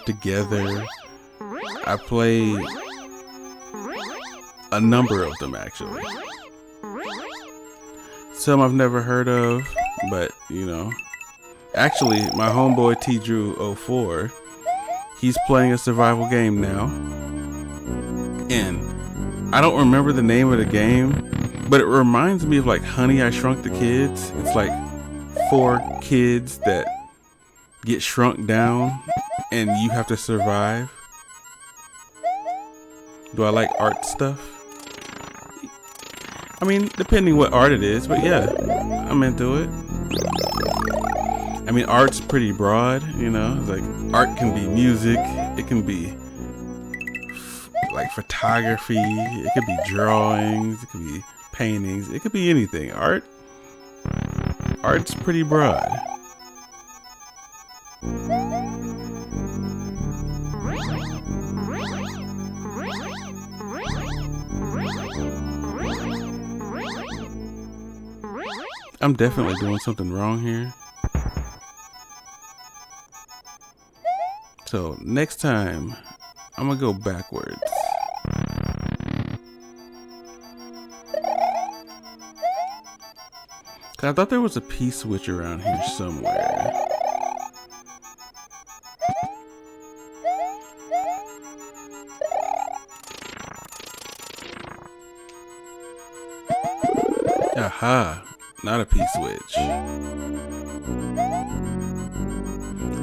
Together. I play a number of them, actually. Some I've never heard of, but you know. Actually, my homeboy T-Drew04, he's playing a survival game now. And I don't remember the name of the game, but it reminds me of like Honey, I Shrunk the Kids. It's like 4 kids that get shrunk down and you have to survive. Do I like art stuff? I mean, depending what art it is, but yeah, I'm into it. I mean, art's pretty broad, you know. It's like art can be music, it can be like photography, it could be drawings, it could be paintings, it could be anything. Art's pretty broad. I'm definitely doing something wrong here. So next time, I'm gonna go backwards. I thought there was a P-switch around here somewhere. Aha, not a P-switch.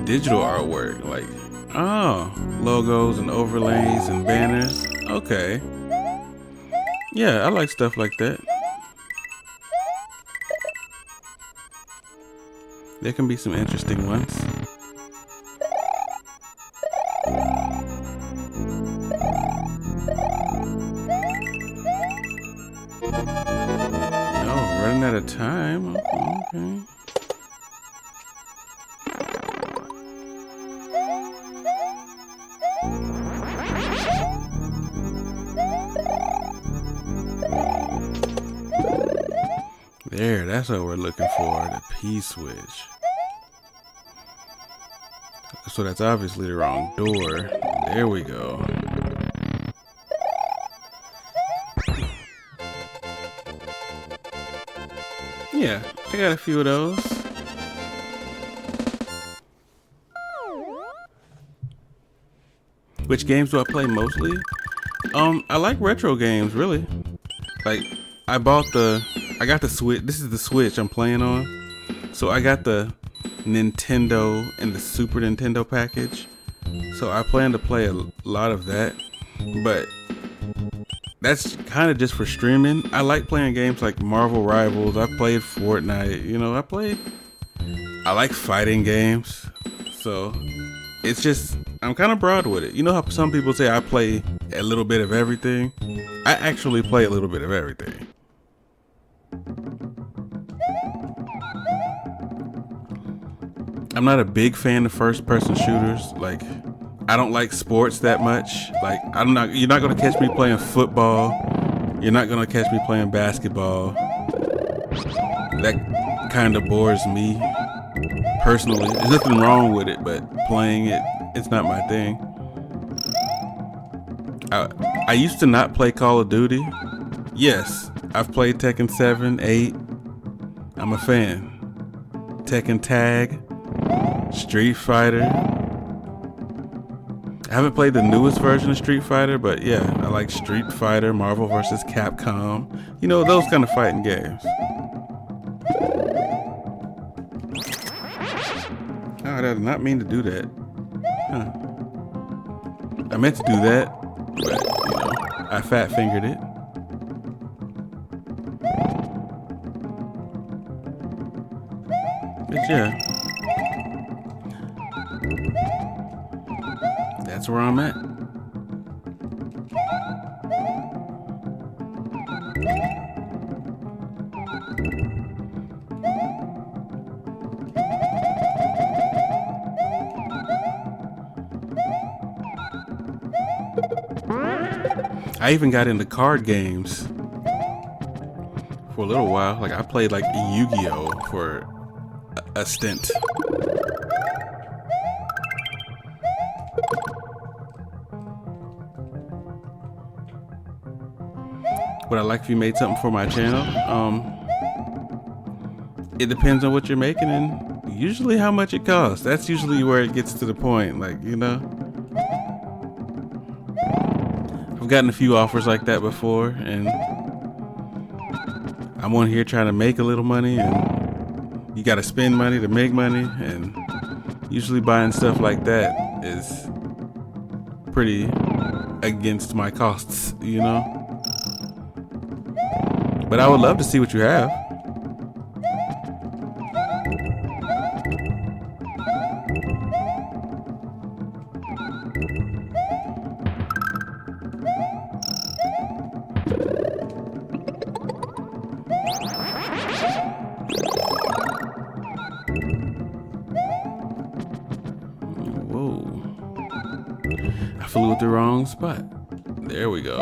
Digital artwork, like, oh, logos and overlays and banners. Okay. Yeah, I like stuff like that. There can be some interesting ones. Oh, running out of time. Okay. There, that's what we're looking for, the P-switch. So that's obviously the wrong door. There we go. Yeah, I got a few of those. Which games do I play mostly? I like retro games, really. Like, I got the Switch. This is the Switch I'm playing on. So I got the Nintendo and the Super Nintendo package. So I plan to play a lot of that. But that's kind of just for streaming. I like playing games like Marvel Rivals. I played Fortnite. You know, I like fighting games. So it's just, I'm kind of broad with it. You know how some people say I play a little bit of everything? I actually play a little bit of everything. I'm not a big fan of first-person shooters. Like, I don't like sports that much. Like, you're not gonna catch me playing football. You're not gonna catch me playing basketball. That kind of bores me personally. There's nothing wrong with it, but playing it, it's not my thing. I used to not play Call of Duty. Yes, I've played Tekken 7, 8. I'm a fan. Tekken Tag, Street Fighter. I haven't played the newest version of Street Fighter, but yeah, I like Street Fighter, Marvel vs. Capcom. You know, those kind of fighting games. Oh, I did not mean to do that. Huh. I meant to do that, but, you know, I fat fingered it. But yeah. That's where I'm at. I even got into card games for a little while. Like I played like Yu-Gi-Oh for a stint. Would I like if you made something for my channel? It depends on what you're making and usually how much it costs. That's usually where it gets to the point, like, you know. I've gotten a few offers like that before, and I'm on here trying to make a little money, and you gotta spend money to make money, and usually buying stuff like that is pretty against my costs, you know. But I would love to see what you have. Whoa. I flew at the wrong spot. There we go.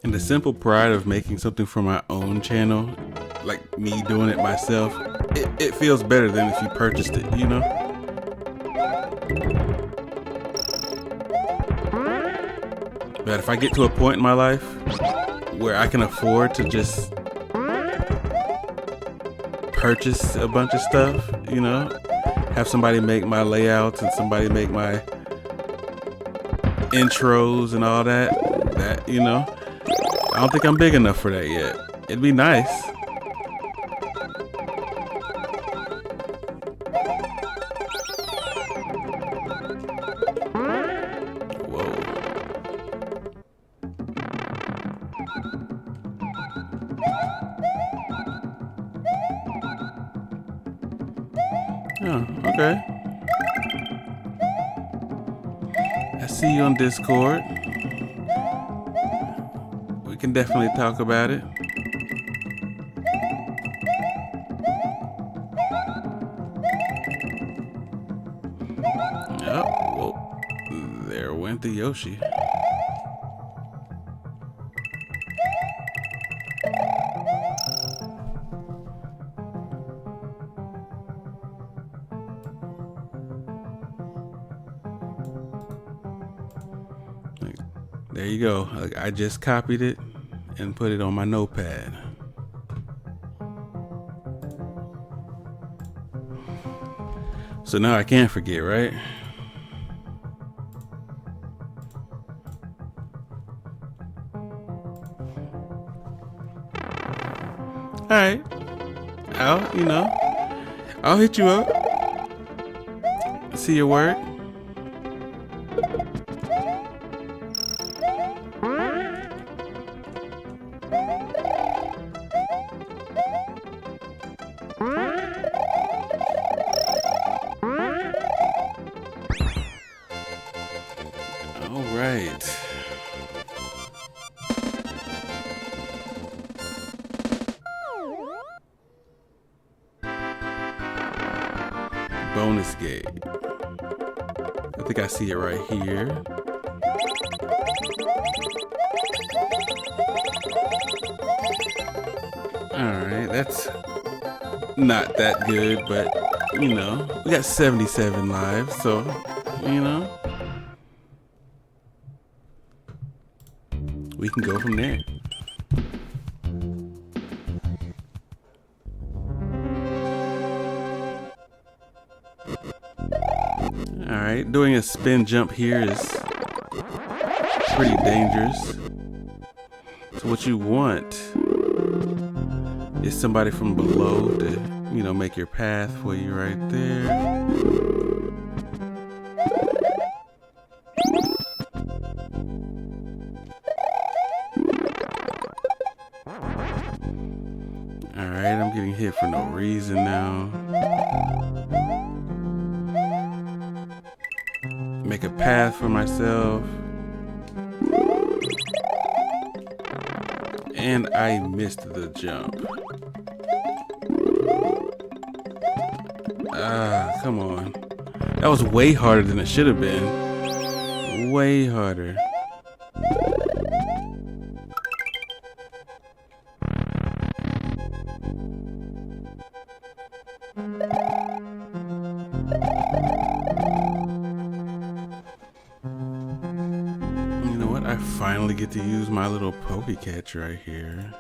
And the simple pride of making something for my own channel, like me doing it myself, it feels better than if you purchased it, you know? But if I get to a point in my life where I can afford to just purchase a bunch of stuff, you know, have somebody make my layouts and somebody make my intros and all that, you know, I don't think I'm big enough for that yet. It'd be nice. Whoa. Oh, okay. I see you on Discord. We can definitely talk about it. Oh, well, there went the Yoshi. There you go. I just copied it and put it on my notepad. So now I can't forget, right? All right. I'll hit you up. See your work. All right. Bonus gate. I think I see it right here. All right, not that good, but you know, we got 77 lives, so you know, we can go from there. Alright, doing a spin jump here is pretty dangerous. So what you want is somebody from below to, you know, make your path for you right there. Alright, I'm getting hit for no reason now. Make a path for myself. And I missed the jump. Ah, come on. That was way harder than it should have been. Way harder. You know what? I finally get to use my little Pokécatch right here.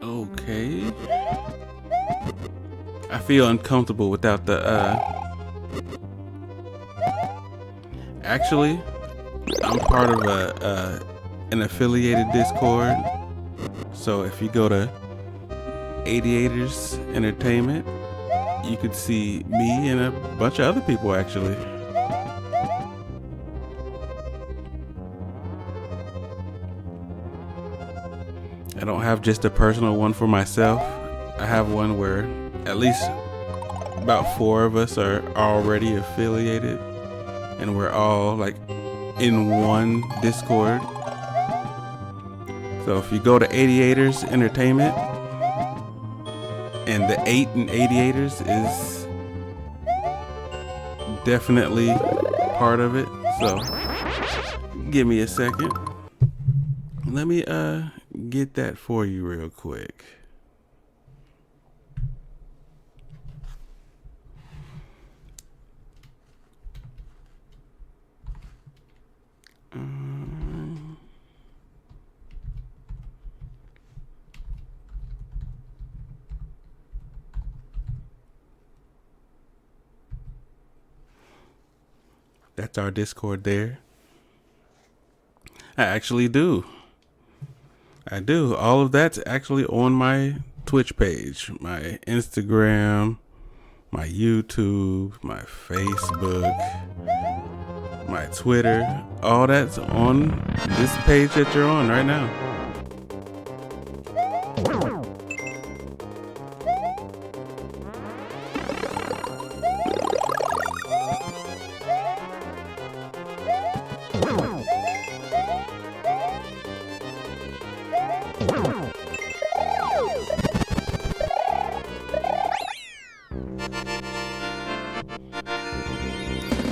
Okay. I feel uncomfortable without the actually, I'm part of an affiliated Discord. So if you go to Aviators Entertainment, you could see me and a bunch of other people actually. I don't have just a personal one for myself. I have one where at least about 4 of us are already affiliated, and we're all like in one Discord. So if you go to Aviators Entertainment, and the 8 in Aviators is definitely part of it. So give me a second. Let me get that for you real quick. That's our Discord there. I actually do. I do. All of that's actually on my Twitch page, my Instagram, my YouTube, my Facebook, my Twitter. All that's on this page that you're on right now.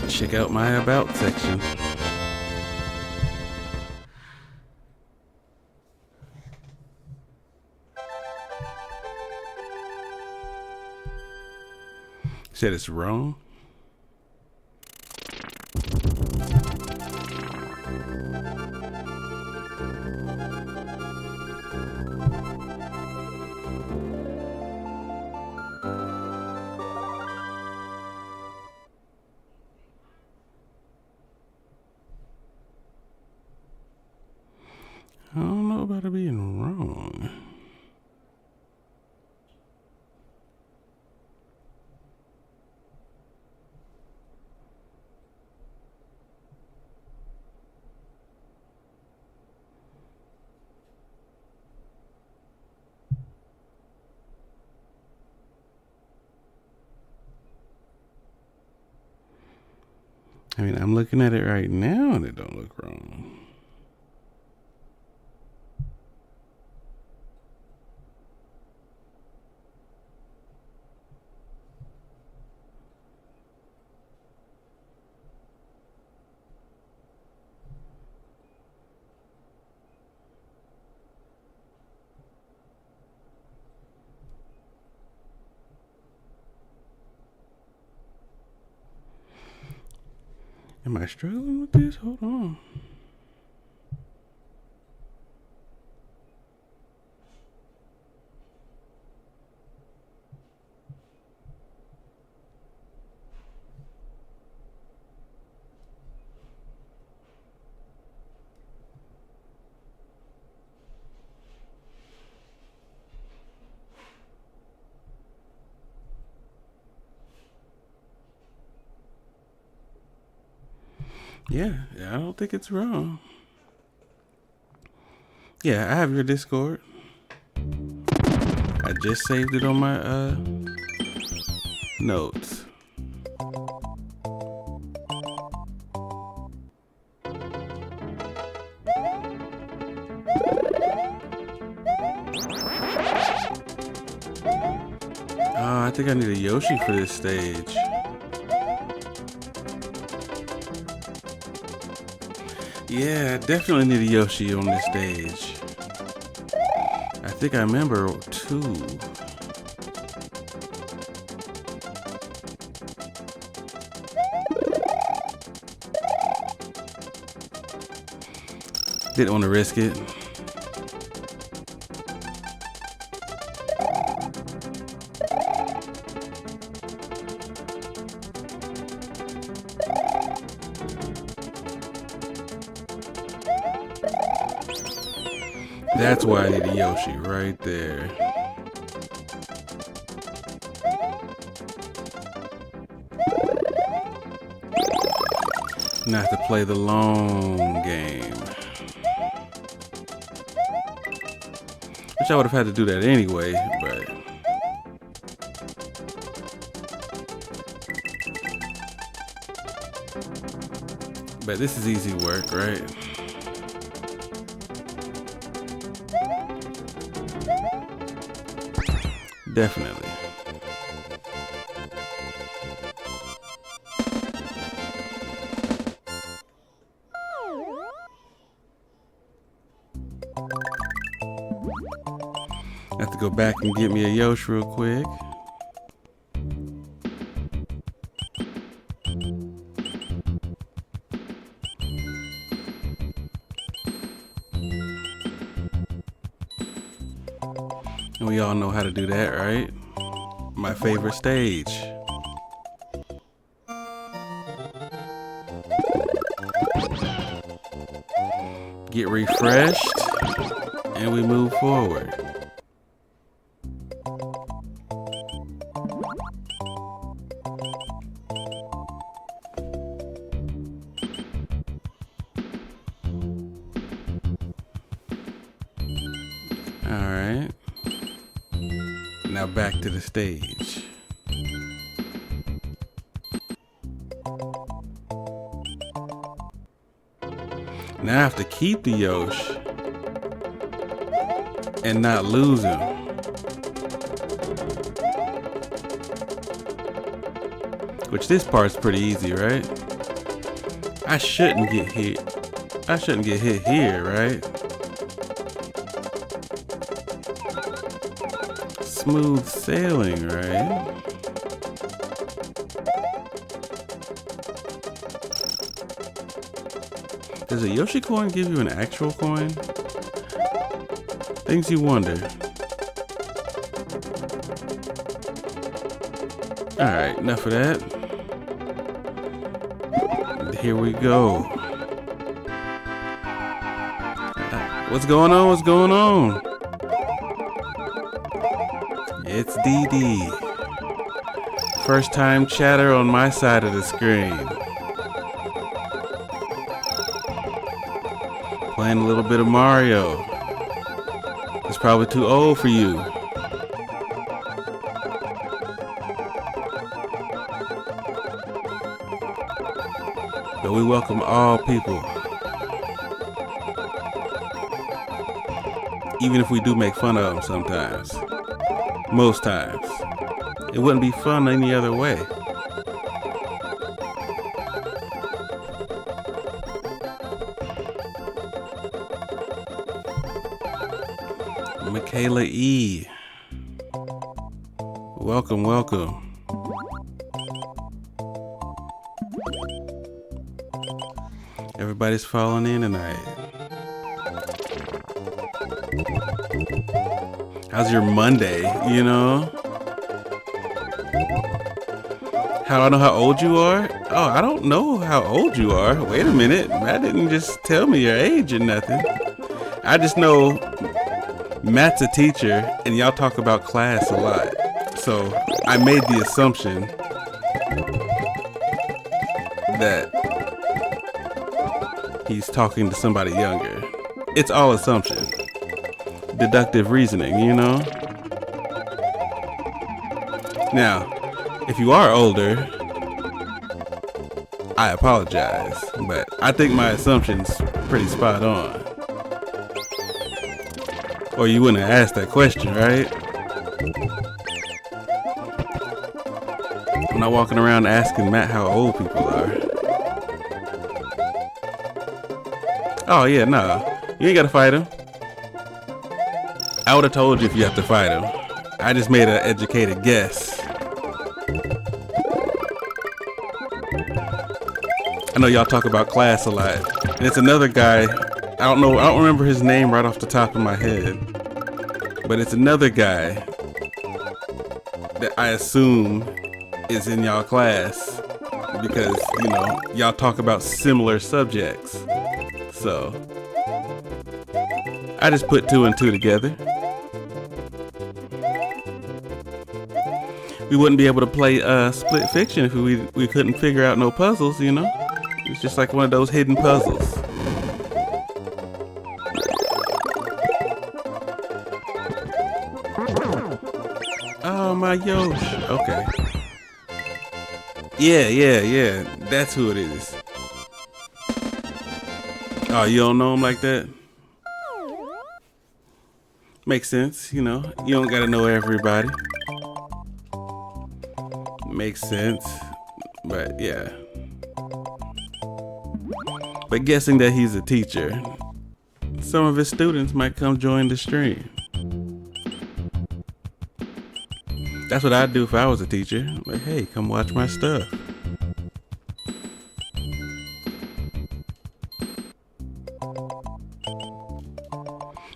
Check out my About section. Said it's wrong. I don't know about it being wrong. I mean, I'm looking at it right now and it don't look wrong. Am I struggling with this? Hold on. Yeah, I don't think it's wrong. Yeah, I have your Discord. I just saved it on my notes. I think I need a Yoshi for this stage. Yeah, I definitely need a Yoshi on this stage. I think I remember 2. Didn't want to risk it. That's why I need a Yoshi right there. Now I have to play the long game. Which I would have had to do that anyway, but this is easy work, right? Definitely. I have to go back and get me a Yoshi real quick. And we all know how to do that, right? My favorite stage. Get refreshed, and we move forward. Alright. Now back to the stage. Now I have to keep the Yoshi and not lose him. Which this part's pretty easy, right? I shouldn't get hit. I shouldn't get hit here, right? Smooth sailing, right? Does a Yoshi coin give you an actual coin? Things you wonder. Alright, enough of that. Here we go. What's going on? What's going on? It's DD. First time chatter on my side of the screen. Playing a little bit of Mario. It's probably too old for you. But we welcome all people. Even if we do make fun of them sometimes. Most times. It wouldn't be fun any other way. Michaela E. Welcome, welcome. Everybody's falling in tonight. How's your Monday, you know? How do I know how old you are? Oh, I don't know how old you are. Wait a minute. Matt didn't just tell me your age or nothing. I just know Matt's a teacher and y'all talk about class a lot. So I made the assumption that he's talking to somebody younger. It's all assumption. Deductive reasoning, you know? Now, if you are older, I apologize, but I think my assumption's pretty spot on. Or you wouldn't have asked that question, right? I'm not walking around asking Matt how old people are. Oh yeah, nah. You ain't gotta fight him. I would have told you if you have to fight him. I just made an educated guess. I know y'all talk about class a lot. And it's another guy, I don't remember his name right off the top of my head. But it's another guy that I assume is in y'all class because, you know, y'all talk about similar subjects. So I just put two and two together. We wouldn't be able to play Split Fiction if we couldn't figure out no puzzles, you know? It's just like one of those hidden puzzles. Oh, my Yosh. Okay. Yeah. That's who it is. Oh, you don't know him like that? Makes sense, you know. You don't gotta know everybody. Makes sense. But yeah. But guessing that he's a teacher, some of his students might come join the stream. That's what I'd do if I was a teacher. Like, hey, come watch my stuff.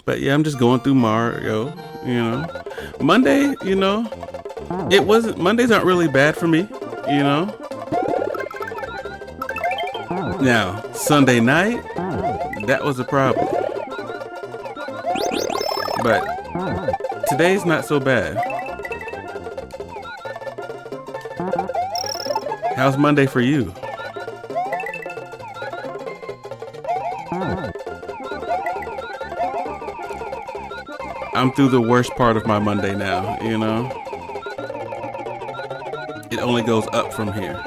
But yeah, I'm just going through Mario, you know. Monday, you know, Mondays aren't really bad for me, you know. Now, Sunday night, that was a problem. But today's not so bad. How's Monday for you? I'm through the worst part of my Monday now, you know? It only goes up from here.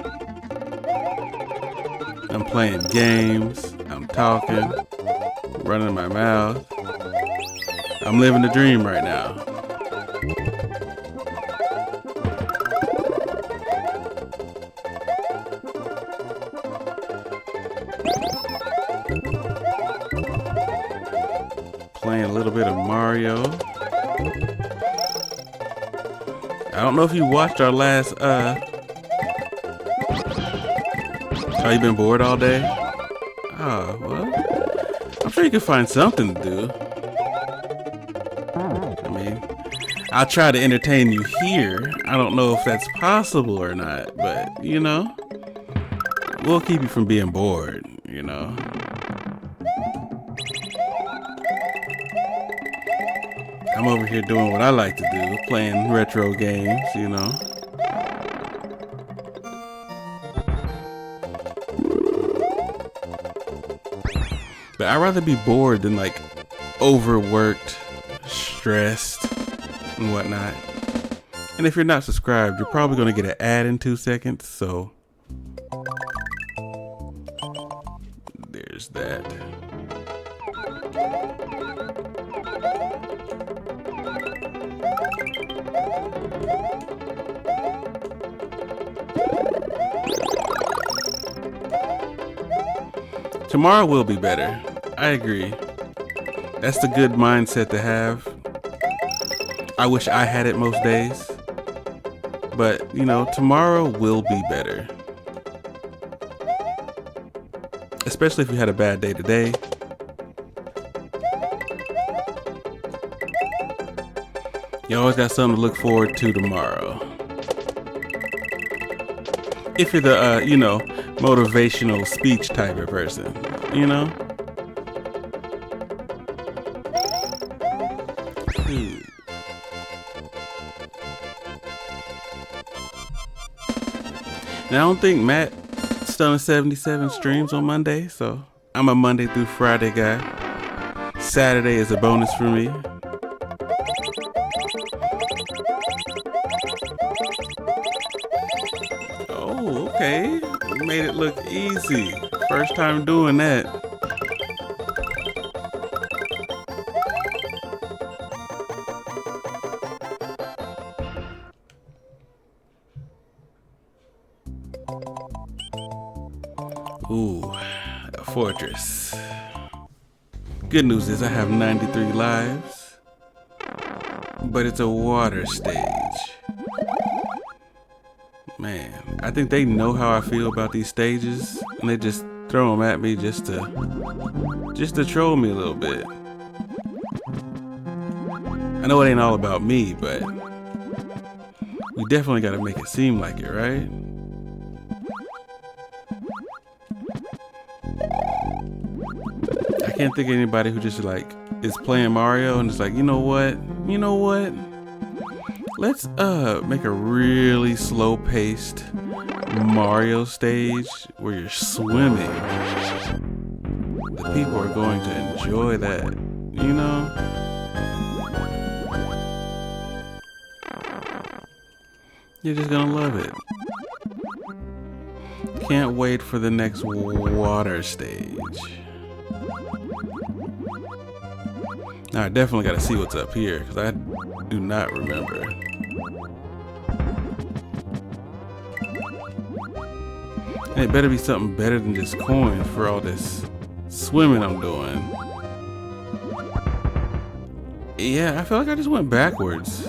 I'm playing games, I'm talking, running my mouth. I'm living the dream right now. Playing a little bit of Mario. I don't know if you watched our last, oh, you been bored all day? Oh, well, I'm sure you can find something to do. I mean, I'll try to entertain you here. I don't know if that's possible or not, but, you know, we'll keep you from being bored, you know. I'm over here doing what I like to do, playing retro games, you know. But I'd rather be bored than like overworked, stressed, and whatnot. And if you're not subscribed, you're probably going to get an ad in 2 seconds, so there's that. Tomorrow will be better. I agree. That's the good mindset to have. I wish I had it most days. But, you know, tomorrow will be better. Especially if you had a bad day today. You always got something to look forward to tomorrow. If you're the, you know, motivational speech type of person, you know? Now, I don't think Matt done 77 streams on Monday, so I'm a Monday through Friday guy. Saturday is a bonus for me. Oh, okay. You made it look easy. First time doing that. Ooh, a fortress. Good news is I have 93 lives, but it's a water stage. Man, I think they know how I feel about these stages, and they just throw them at me just to troll me a little bit. I know it ain't all about me, but we definitely got to make it seem like it, right? I can't think of anybody who just like is playing Mario and is like, you know what? Let's make a really slow paced Mario stage where you're swimming. The people are going to enjoy that, you know? You're just gonna love it. Can't wait for the next water stage. Now I definitely gotta see what's up here, because I do not remember. And it better be something better than just coins for all this swimming I'm doing. Yeah, I feel like I just went backwards.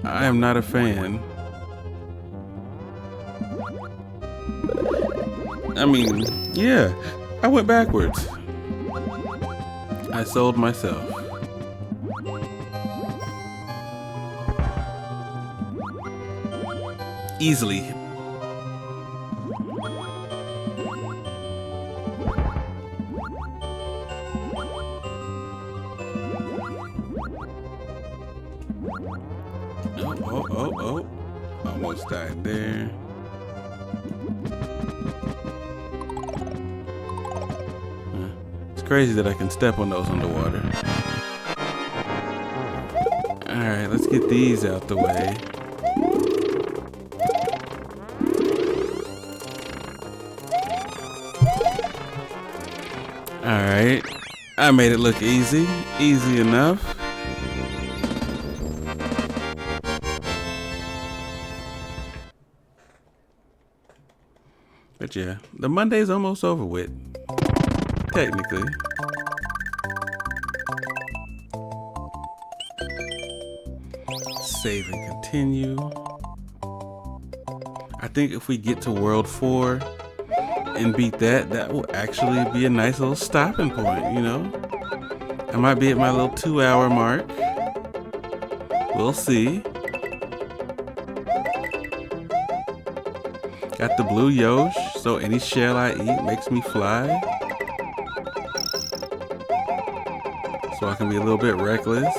I am not a fan. I mean, yeah, I went backwards. I sold myself. Easily. Oh. Almost died there. It's crazy that I can step on those underwater. Alright, let's get these out the way. Alright, I made it look easy. Easy enough. But yeah, the Monday's almost over with. Technically. Save and continue. I think if we get to World 4 and beat that, that will actually be a nice little stopping point, you know? I might be at my little 2-hour mark. We'll see. Got the blue Yosh, so any shell I eat makes me fly. So I can be a little bit reckless.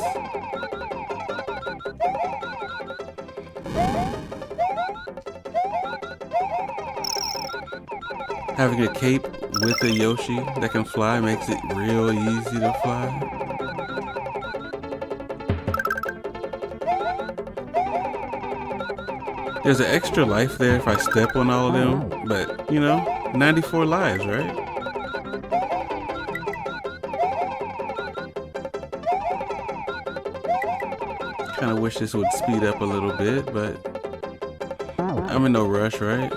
Having a cape with a Yoshi that can fly makes it real easy to fly. There's an extra life there if I step on all of them, but you know, 94 lives, right? Kind of wish this would speed up a little bit, but I'm in no rush, right?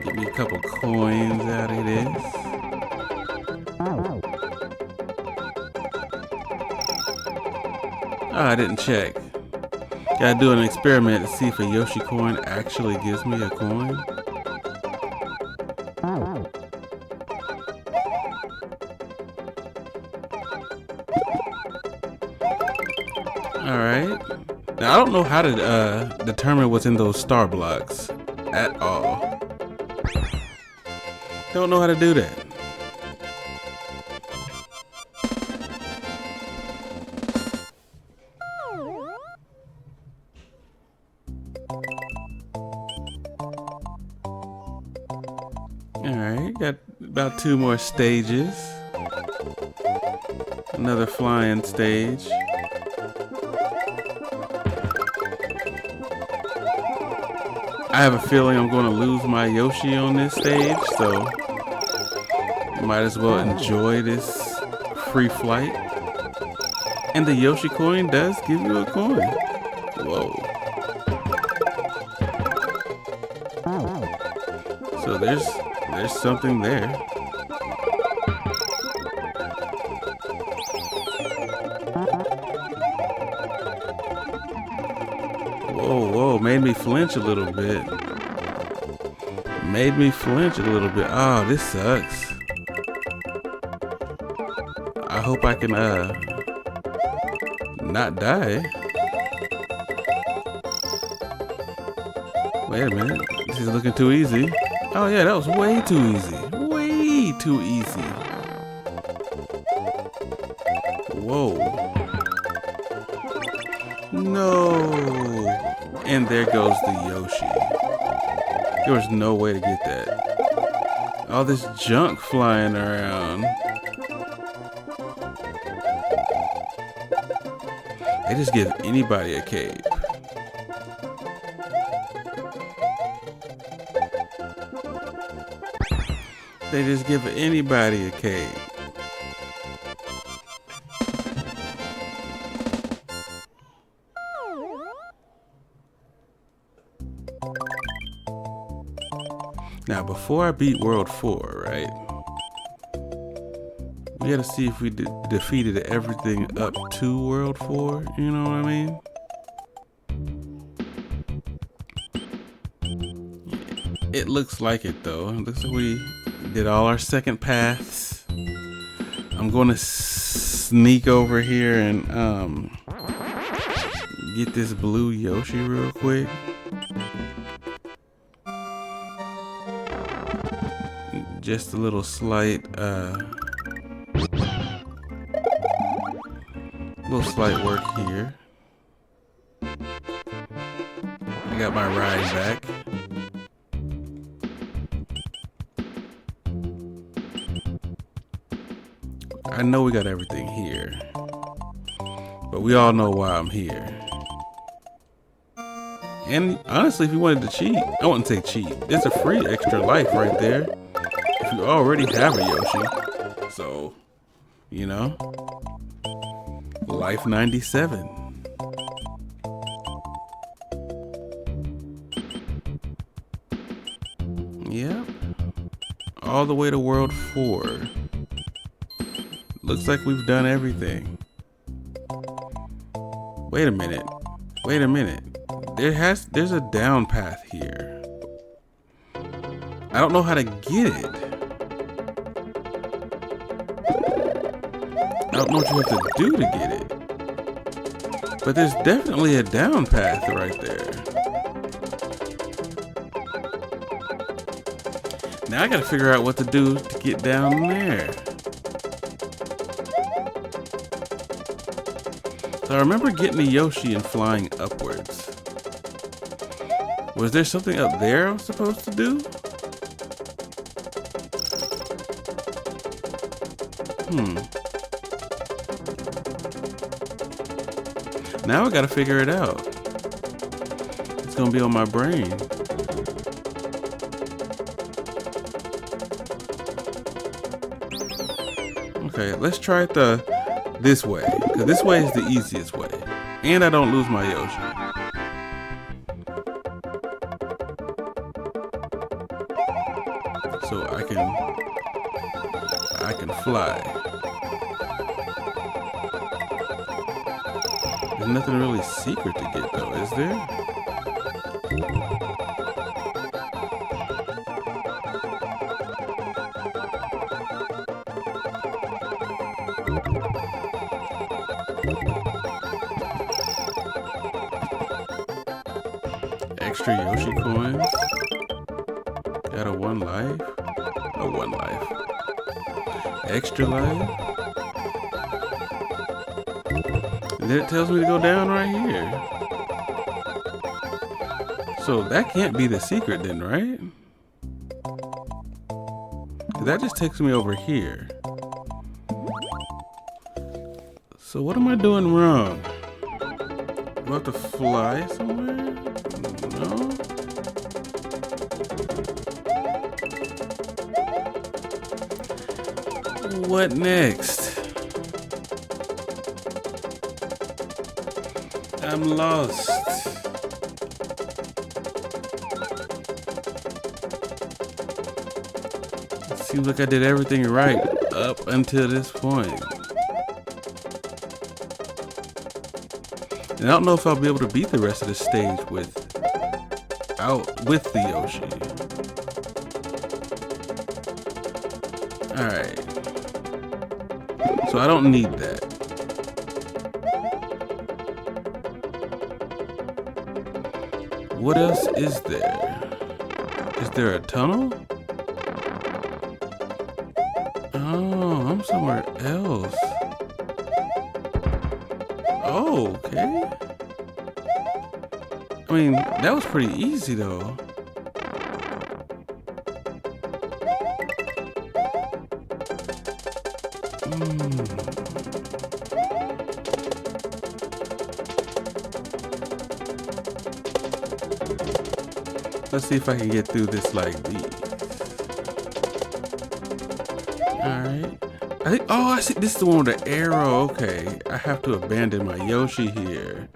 Give me a couple coins out of this. Oh, I didn't check. Gotta do an experiment to see if a Yoshi coin actually gives me a coin. Alright. Now, I don't know how to determine what's in those star blocks at all. Don't know how to do that. Alright, got about 2 more stages. Another flying stage. I have a feeling I'm going to lose my Yoshi on this stage, so might as well enjoy this free flight. And the Yoshi coin does give you a coin. Whoa. So there's something there. Whoa, whoa, made me flinch a little bit. Made me flinch a little bit. Oh, this sucks. I hope I can not die. Wait a minute. This is looking too easy. Oh yeah, that was way too easy. Way too easy. Whoa. No. And there goes the Yoshi. There was no way to get that. All this junk flying around. They just give anybody a cape. They just give anybody a cape. Now, before I beat World 4, right? We gotta see if we defeated everything up to World 4, you know what I mean? It looks like it though. It looks like we did all our second paths. I'm gonna sneak over here and get this blue Yoshi real quick. Just a little slight work here. I got my ride back. I know we got everything here, but we all know why I'm here. And honestly, if you wanted to cheat, I wouldn't say cheat. It's a free extra life right there. If you already have a Yoshi. So, you know, Life 97. Yeah. All the way to World 4. Looks like we've done everything. Wait a minute. Wait a minute. There's a down path here. I don't know how to get it. I don't know what you have to do to get it. But there's definitely a down path right there. Now I gotta figure out what to do to get down there. So I remember getting the Yoshi and flying upwards. Was there something up there I was supposed to do? Now I gotta figure it out. It's gonna be on my brain. Okay, let's try it this way, because this way is the easiest way. And I don't lose my Yoshi. So I can fly. There's nothing really secret to get though, is there? Extra Yoshi coins. Got a 1 life. Oh, 1 life. Extra life. And then it tells me to go down right here. So that can't be the secret then, right? That just takes me over here. So what am I doing wrong? Do I have to fly somewhere? No? What next? I'm lost. It seems like I did everything right up until this point. And I don't know if I'll be able to beat the rest of the stage with the Yoshi. Alright. So I don't need that. What else is there? Is there a tunnel? Oh, I'm somewhere else. Oh, okay. I mean, that was pretty easy though. Let's see if I can get through this like these. Alright. I think, oh, I see, this is the one with the arrow. Okay, I have to abandon my Yoshi here.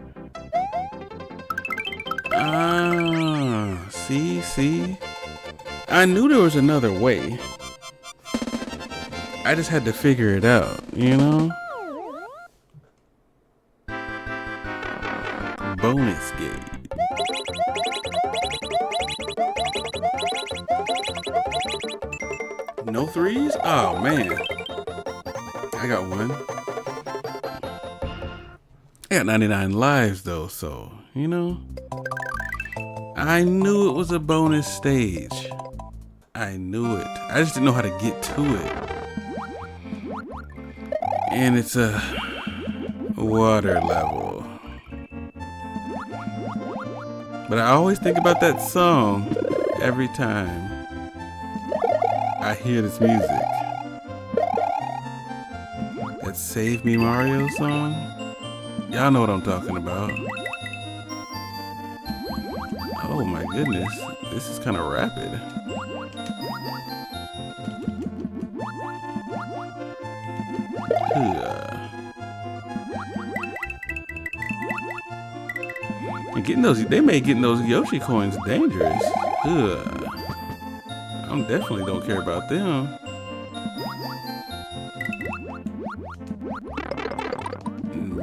Ah, see? I knew there was another way. I just had to figure it out, you know? Bonus gate. No threes? Oh, man. I got one. I got 99 lives, though, so, you know. I knew it was a bonus stage. I knew it. I just didn't know how to get to it. And it's a water level. But I always think about that song every time I hear this music. That Save Me Mario song. Y'all know what I'm talking about. Oh my goodness, this is kind of rapid. And getting those, they made getting those Yoshi coins dangerous. I definitely don't care about them.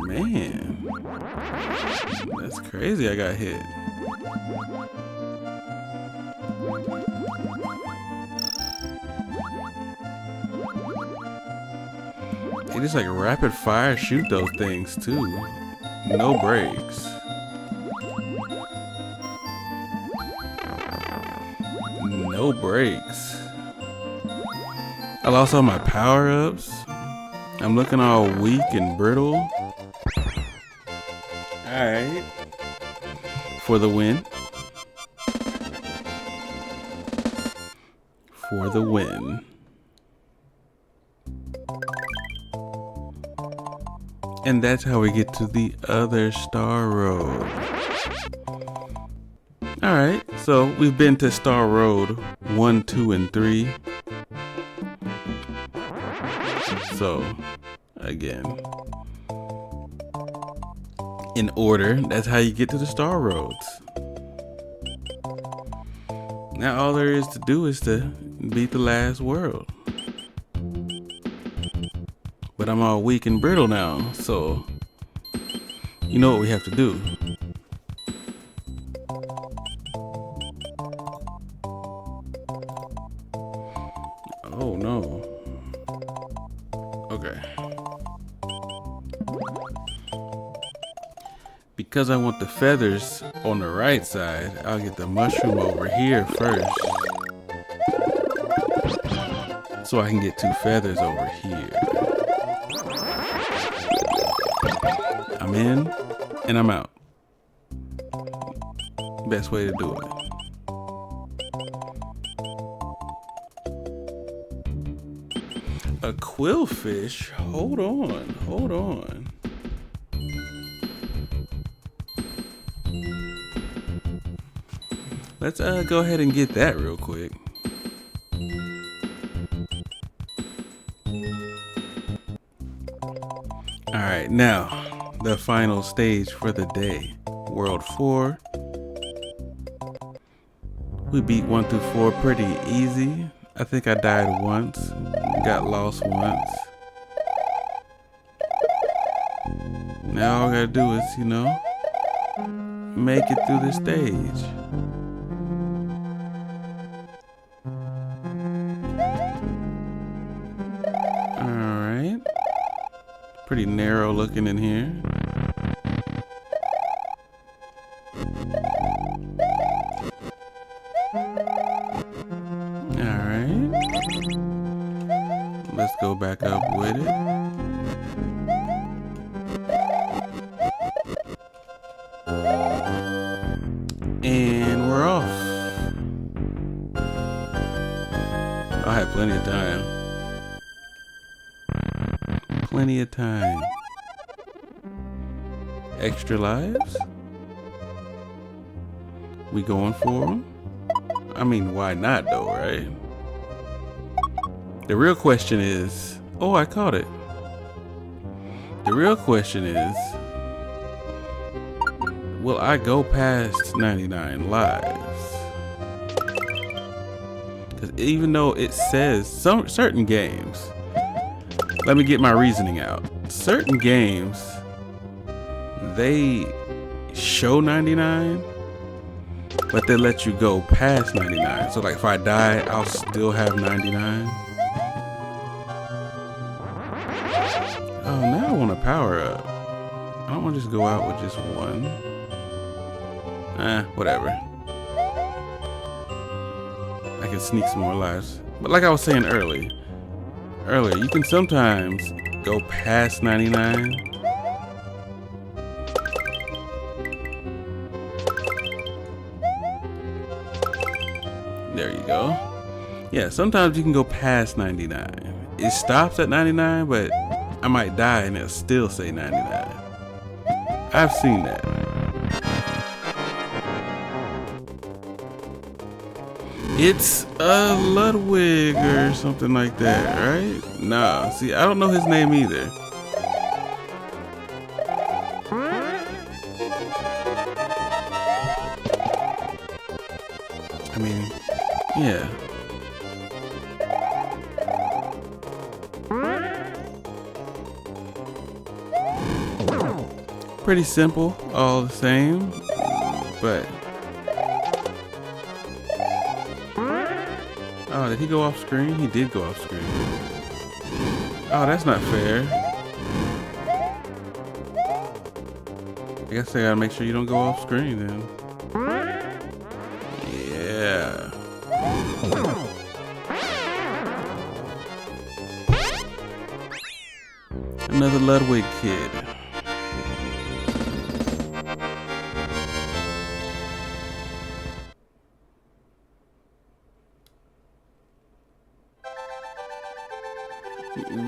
Man, that's crazy. I got hit. They just like rapid fire shoot those things too. No breaks. No breaks. I lost all my power-ups. I'm looking all weak and brittle. Alright. For the win. For the win. And that's how we get to the other Star Road. Alright, so we've been to Star Road 1, 2, and 3. So, again, in order, that's how you get to the Star Roads. Now all there is to do is to beat the last world. But I'm all weak and brittle now, so you know what we have to do. Oh no. Okay. Because I want the feathers on the right side, I'll get the mushroom over here first. So I can get 2 feathers over here. I'm in and I'm out. Best way to do it. A quillfish? Hold on, hold on. Let's go ahead and get that real quick. Alright, now the final stage for the day. World 4. We beat 1 through 4 pretty easy. I think I died once, got lost once. Now all I gotta do is, you know, make it through the stage. Alright. Pretty narrow looking in here. Alright. Let's go back up with it. And we're off. I had plenty of time. Plenty of time. Extra lives? We going for them? I mean, why not though, right? The real question is, oh, I caught it. The real question is, will I go past 99 lives? Because even though it says certain games, let me get my reasoning out. Certain games, they show 99, but they let you go past 99. So like if I die, I'll still have 99. Oh, now I want to power up. I don't want to just go out with just one. Whatever. I can sneak some more lives. But like I was saying earlier, you can sometimes go past 99. There you go. Yeah, sometimes you can go past 99. It stops at 99, but I might die and it'll still say 99. I've seen that. It's a Ludwig or something like that, right? Nah, see, I don't know his name either. I mean, yeah. Pretty simple, all the same, but... Oh, did he go off screen? He did go off screen. Oh, that's not fair. I guess I gotta make sure you don't go off screen then. Yeah. Another Ludwig kid.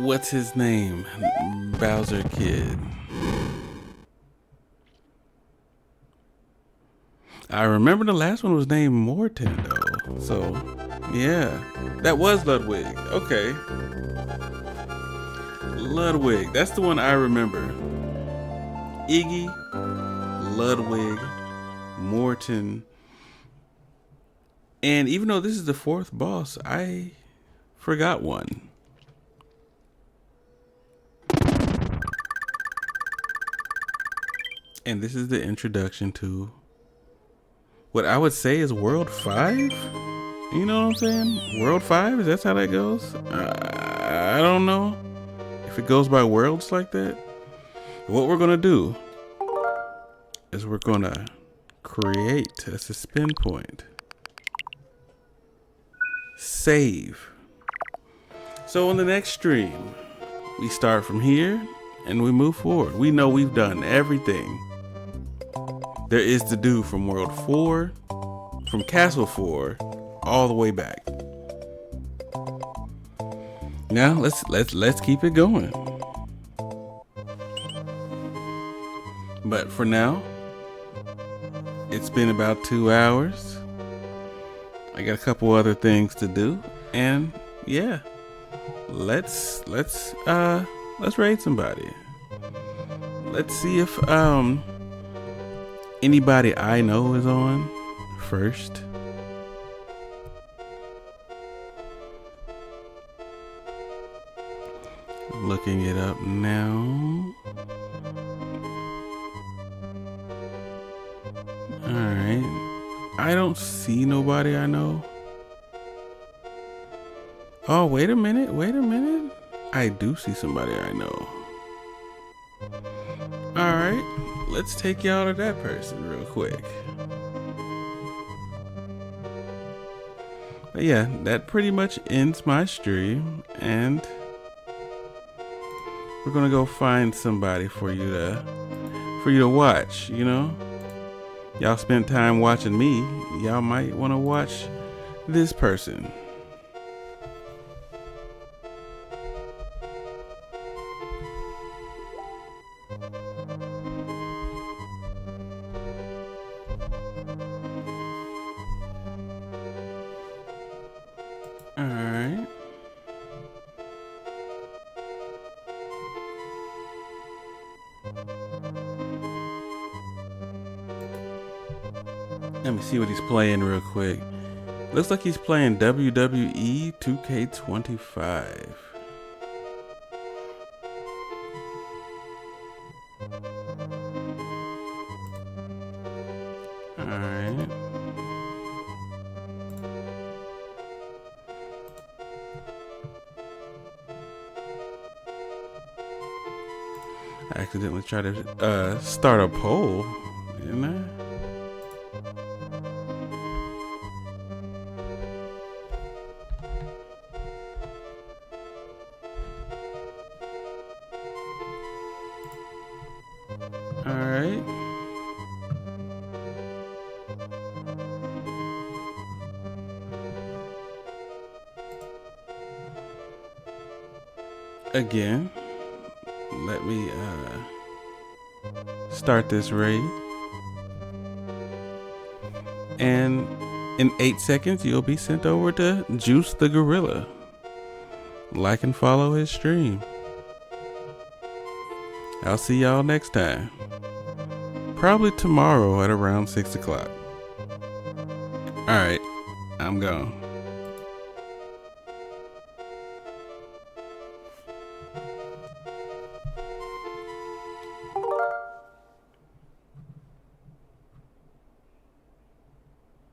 What's his name? Bowser Kid. I remember the last one was named Morton though. So, yeah. That was Ludwig. Okay. Ludwig. That's the one I remember. Iggy, Ludwig, Morton. And even though this is the fourth boss, I forgot one. And this is the introduction to what I would say is World 5? You know what I'm saying? World 5? Is that how that goes? I don't know if it goes by worlds like that. What we're going to do is we're going to create a suspend point. Save. So on the next stream, we start from here and we move forward. We know we've done everything there is to do from World 4, from Castle 4, all the way back. Now let's keep it going. But for now, it's been about 2 hours. I got a couple other things to do, and yeah, let's raid somebody. Let's see if anybody I know is on first. Looking it up now. Alright. I don't see nobody I know. Oh, wait a minute. I do see somebody I know. Alright. Let's take y'all to that person real quick. But yeah, that pretty much ends my stream, and we're gonna go find somebody for you to watch, you know? Y'all spent time watching me, y'all might wanna watch this person. Alright. Let me see what he's playing real quick. Looks like he's playing WWE 2K25. Alright. I accidentally tried to start a poll, didn't I? Alright. Again, let me start this raid. And in 8 seconds, you'll be sent over to Juice the Gorilla. Like and follow his stream. I'll see y'all next time. Probably tomorrow at around 6 o'clock. Alright, I'm gone.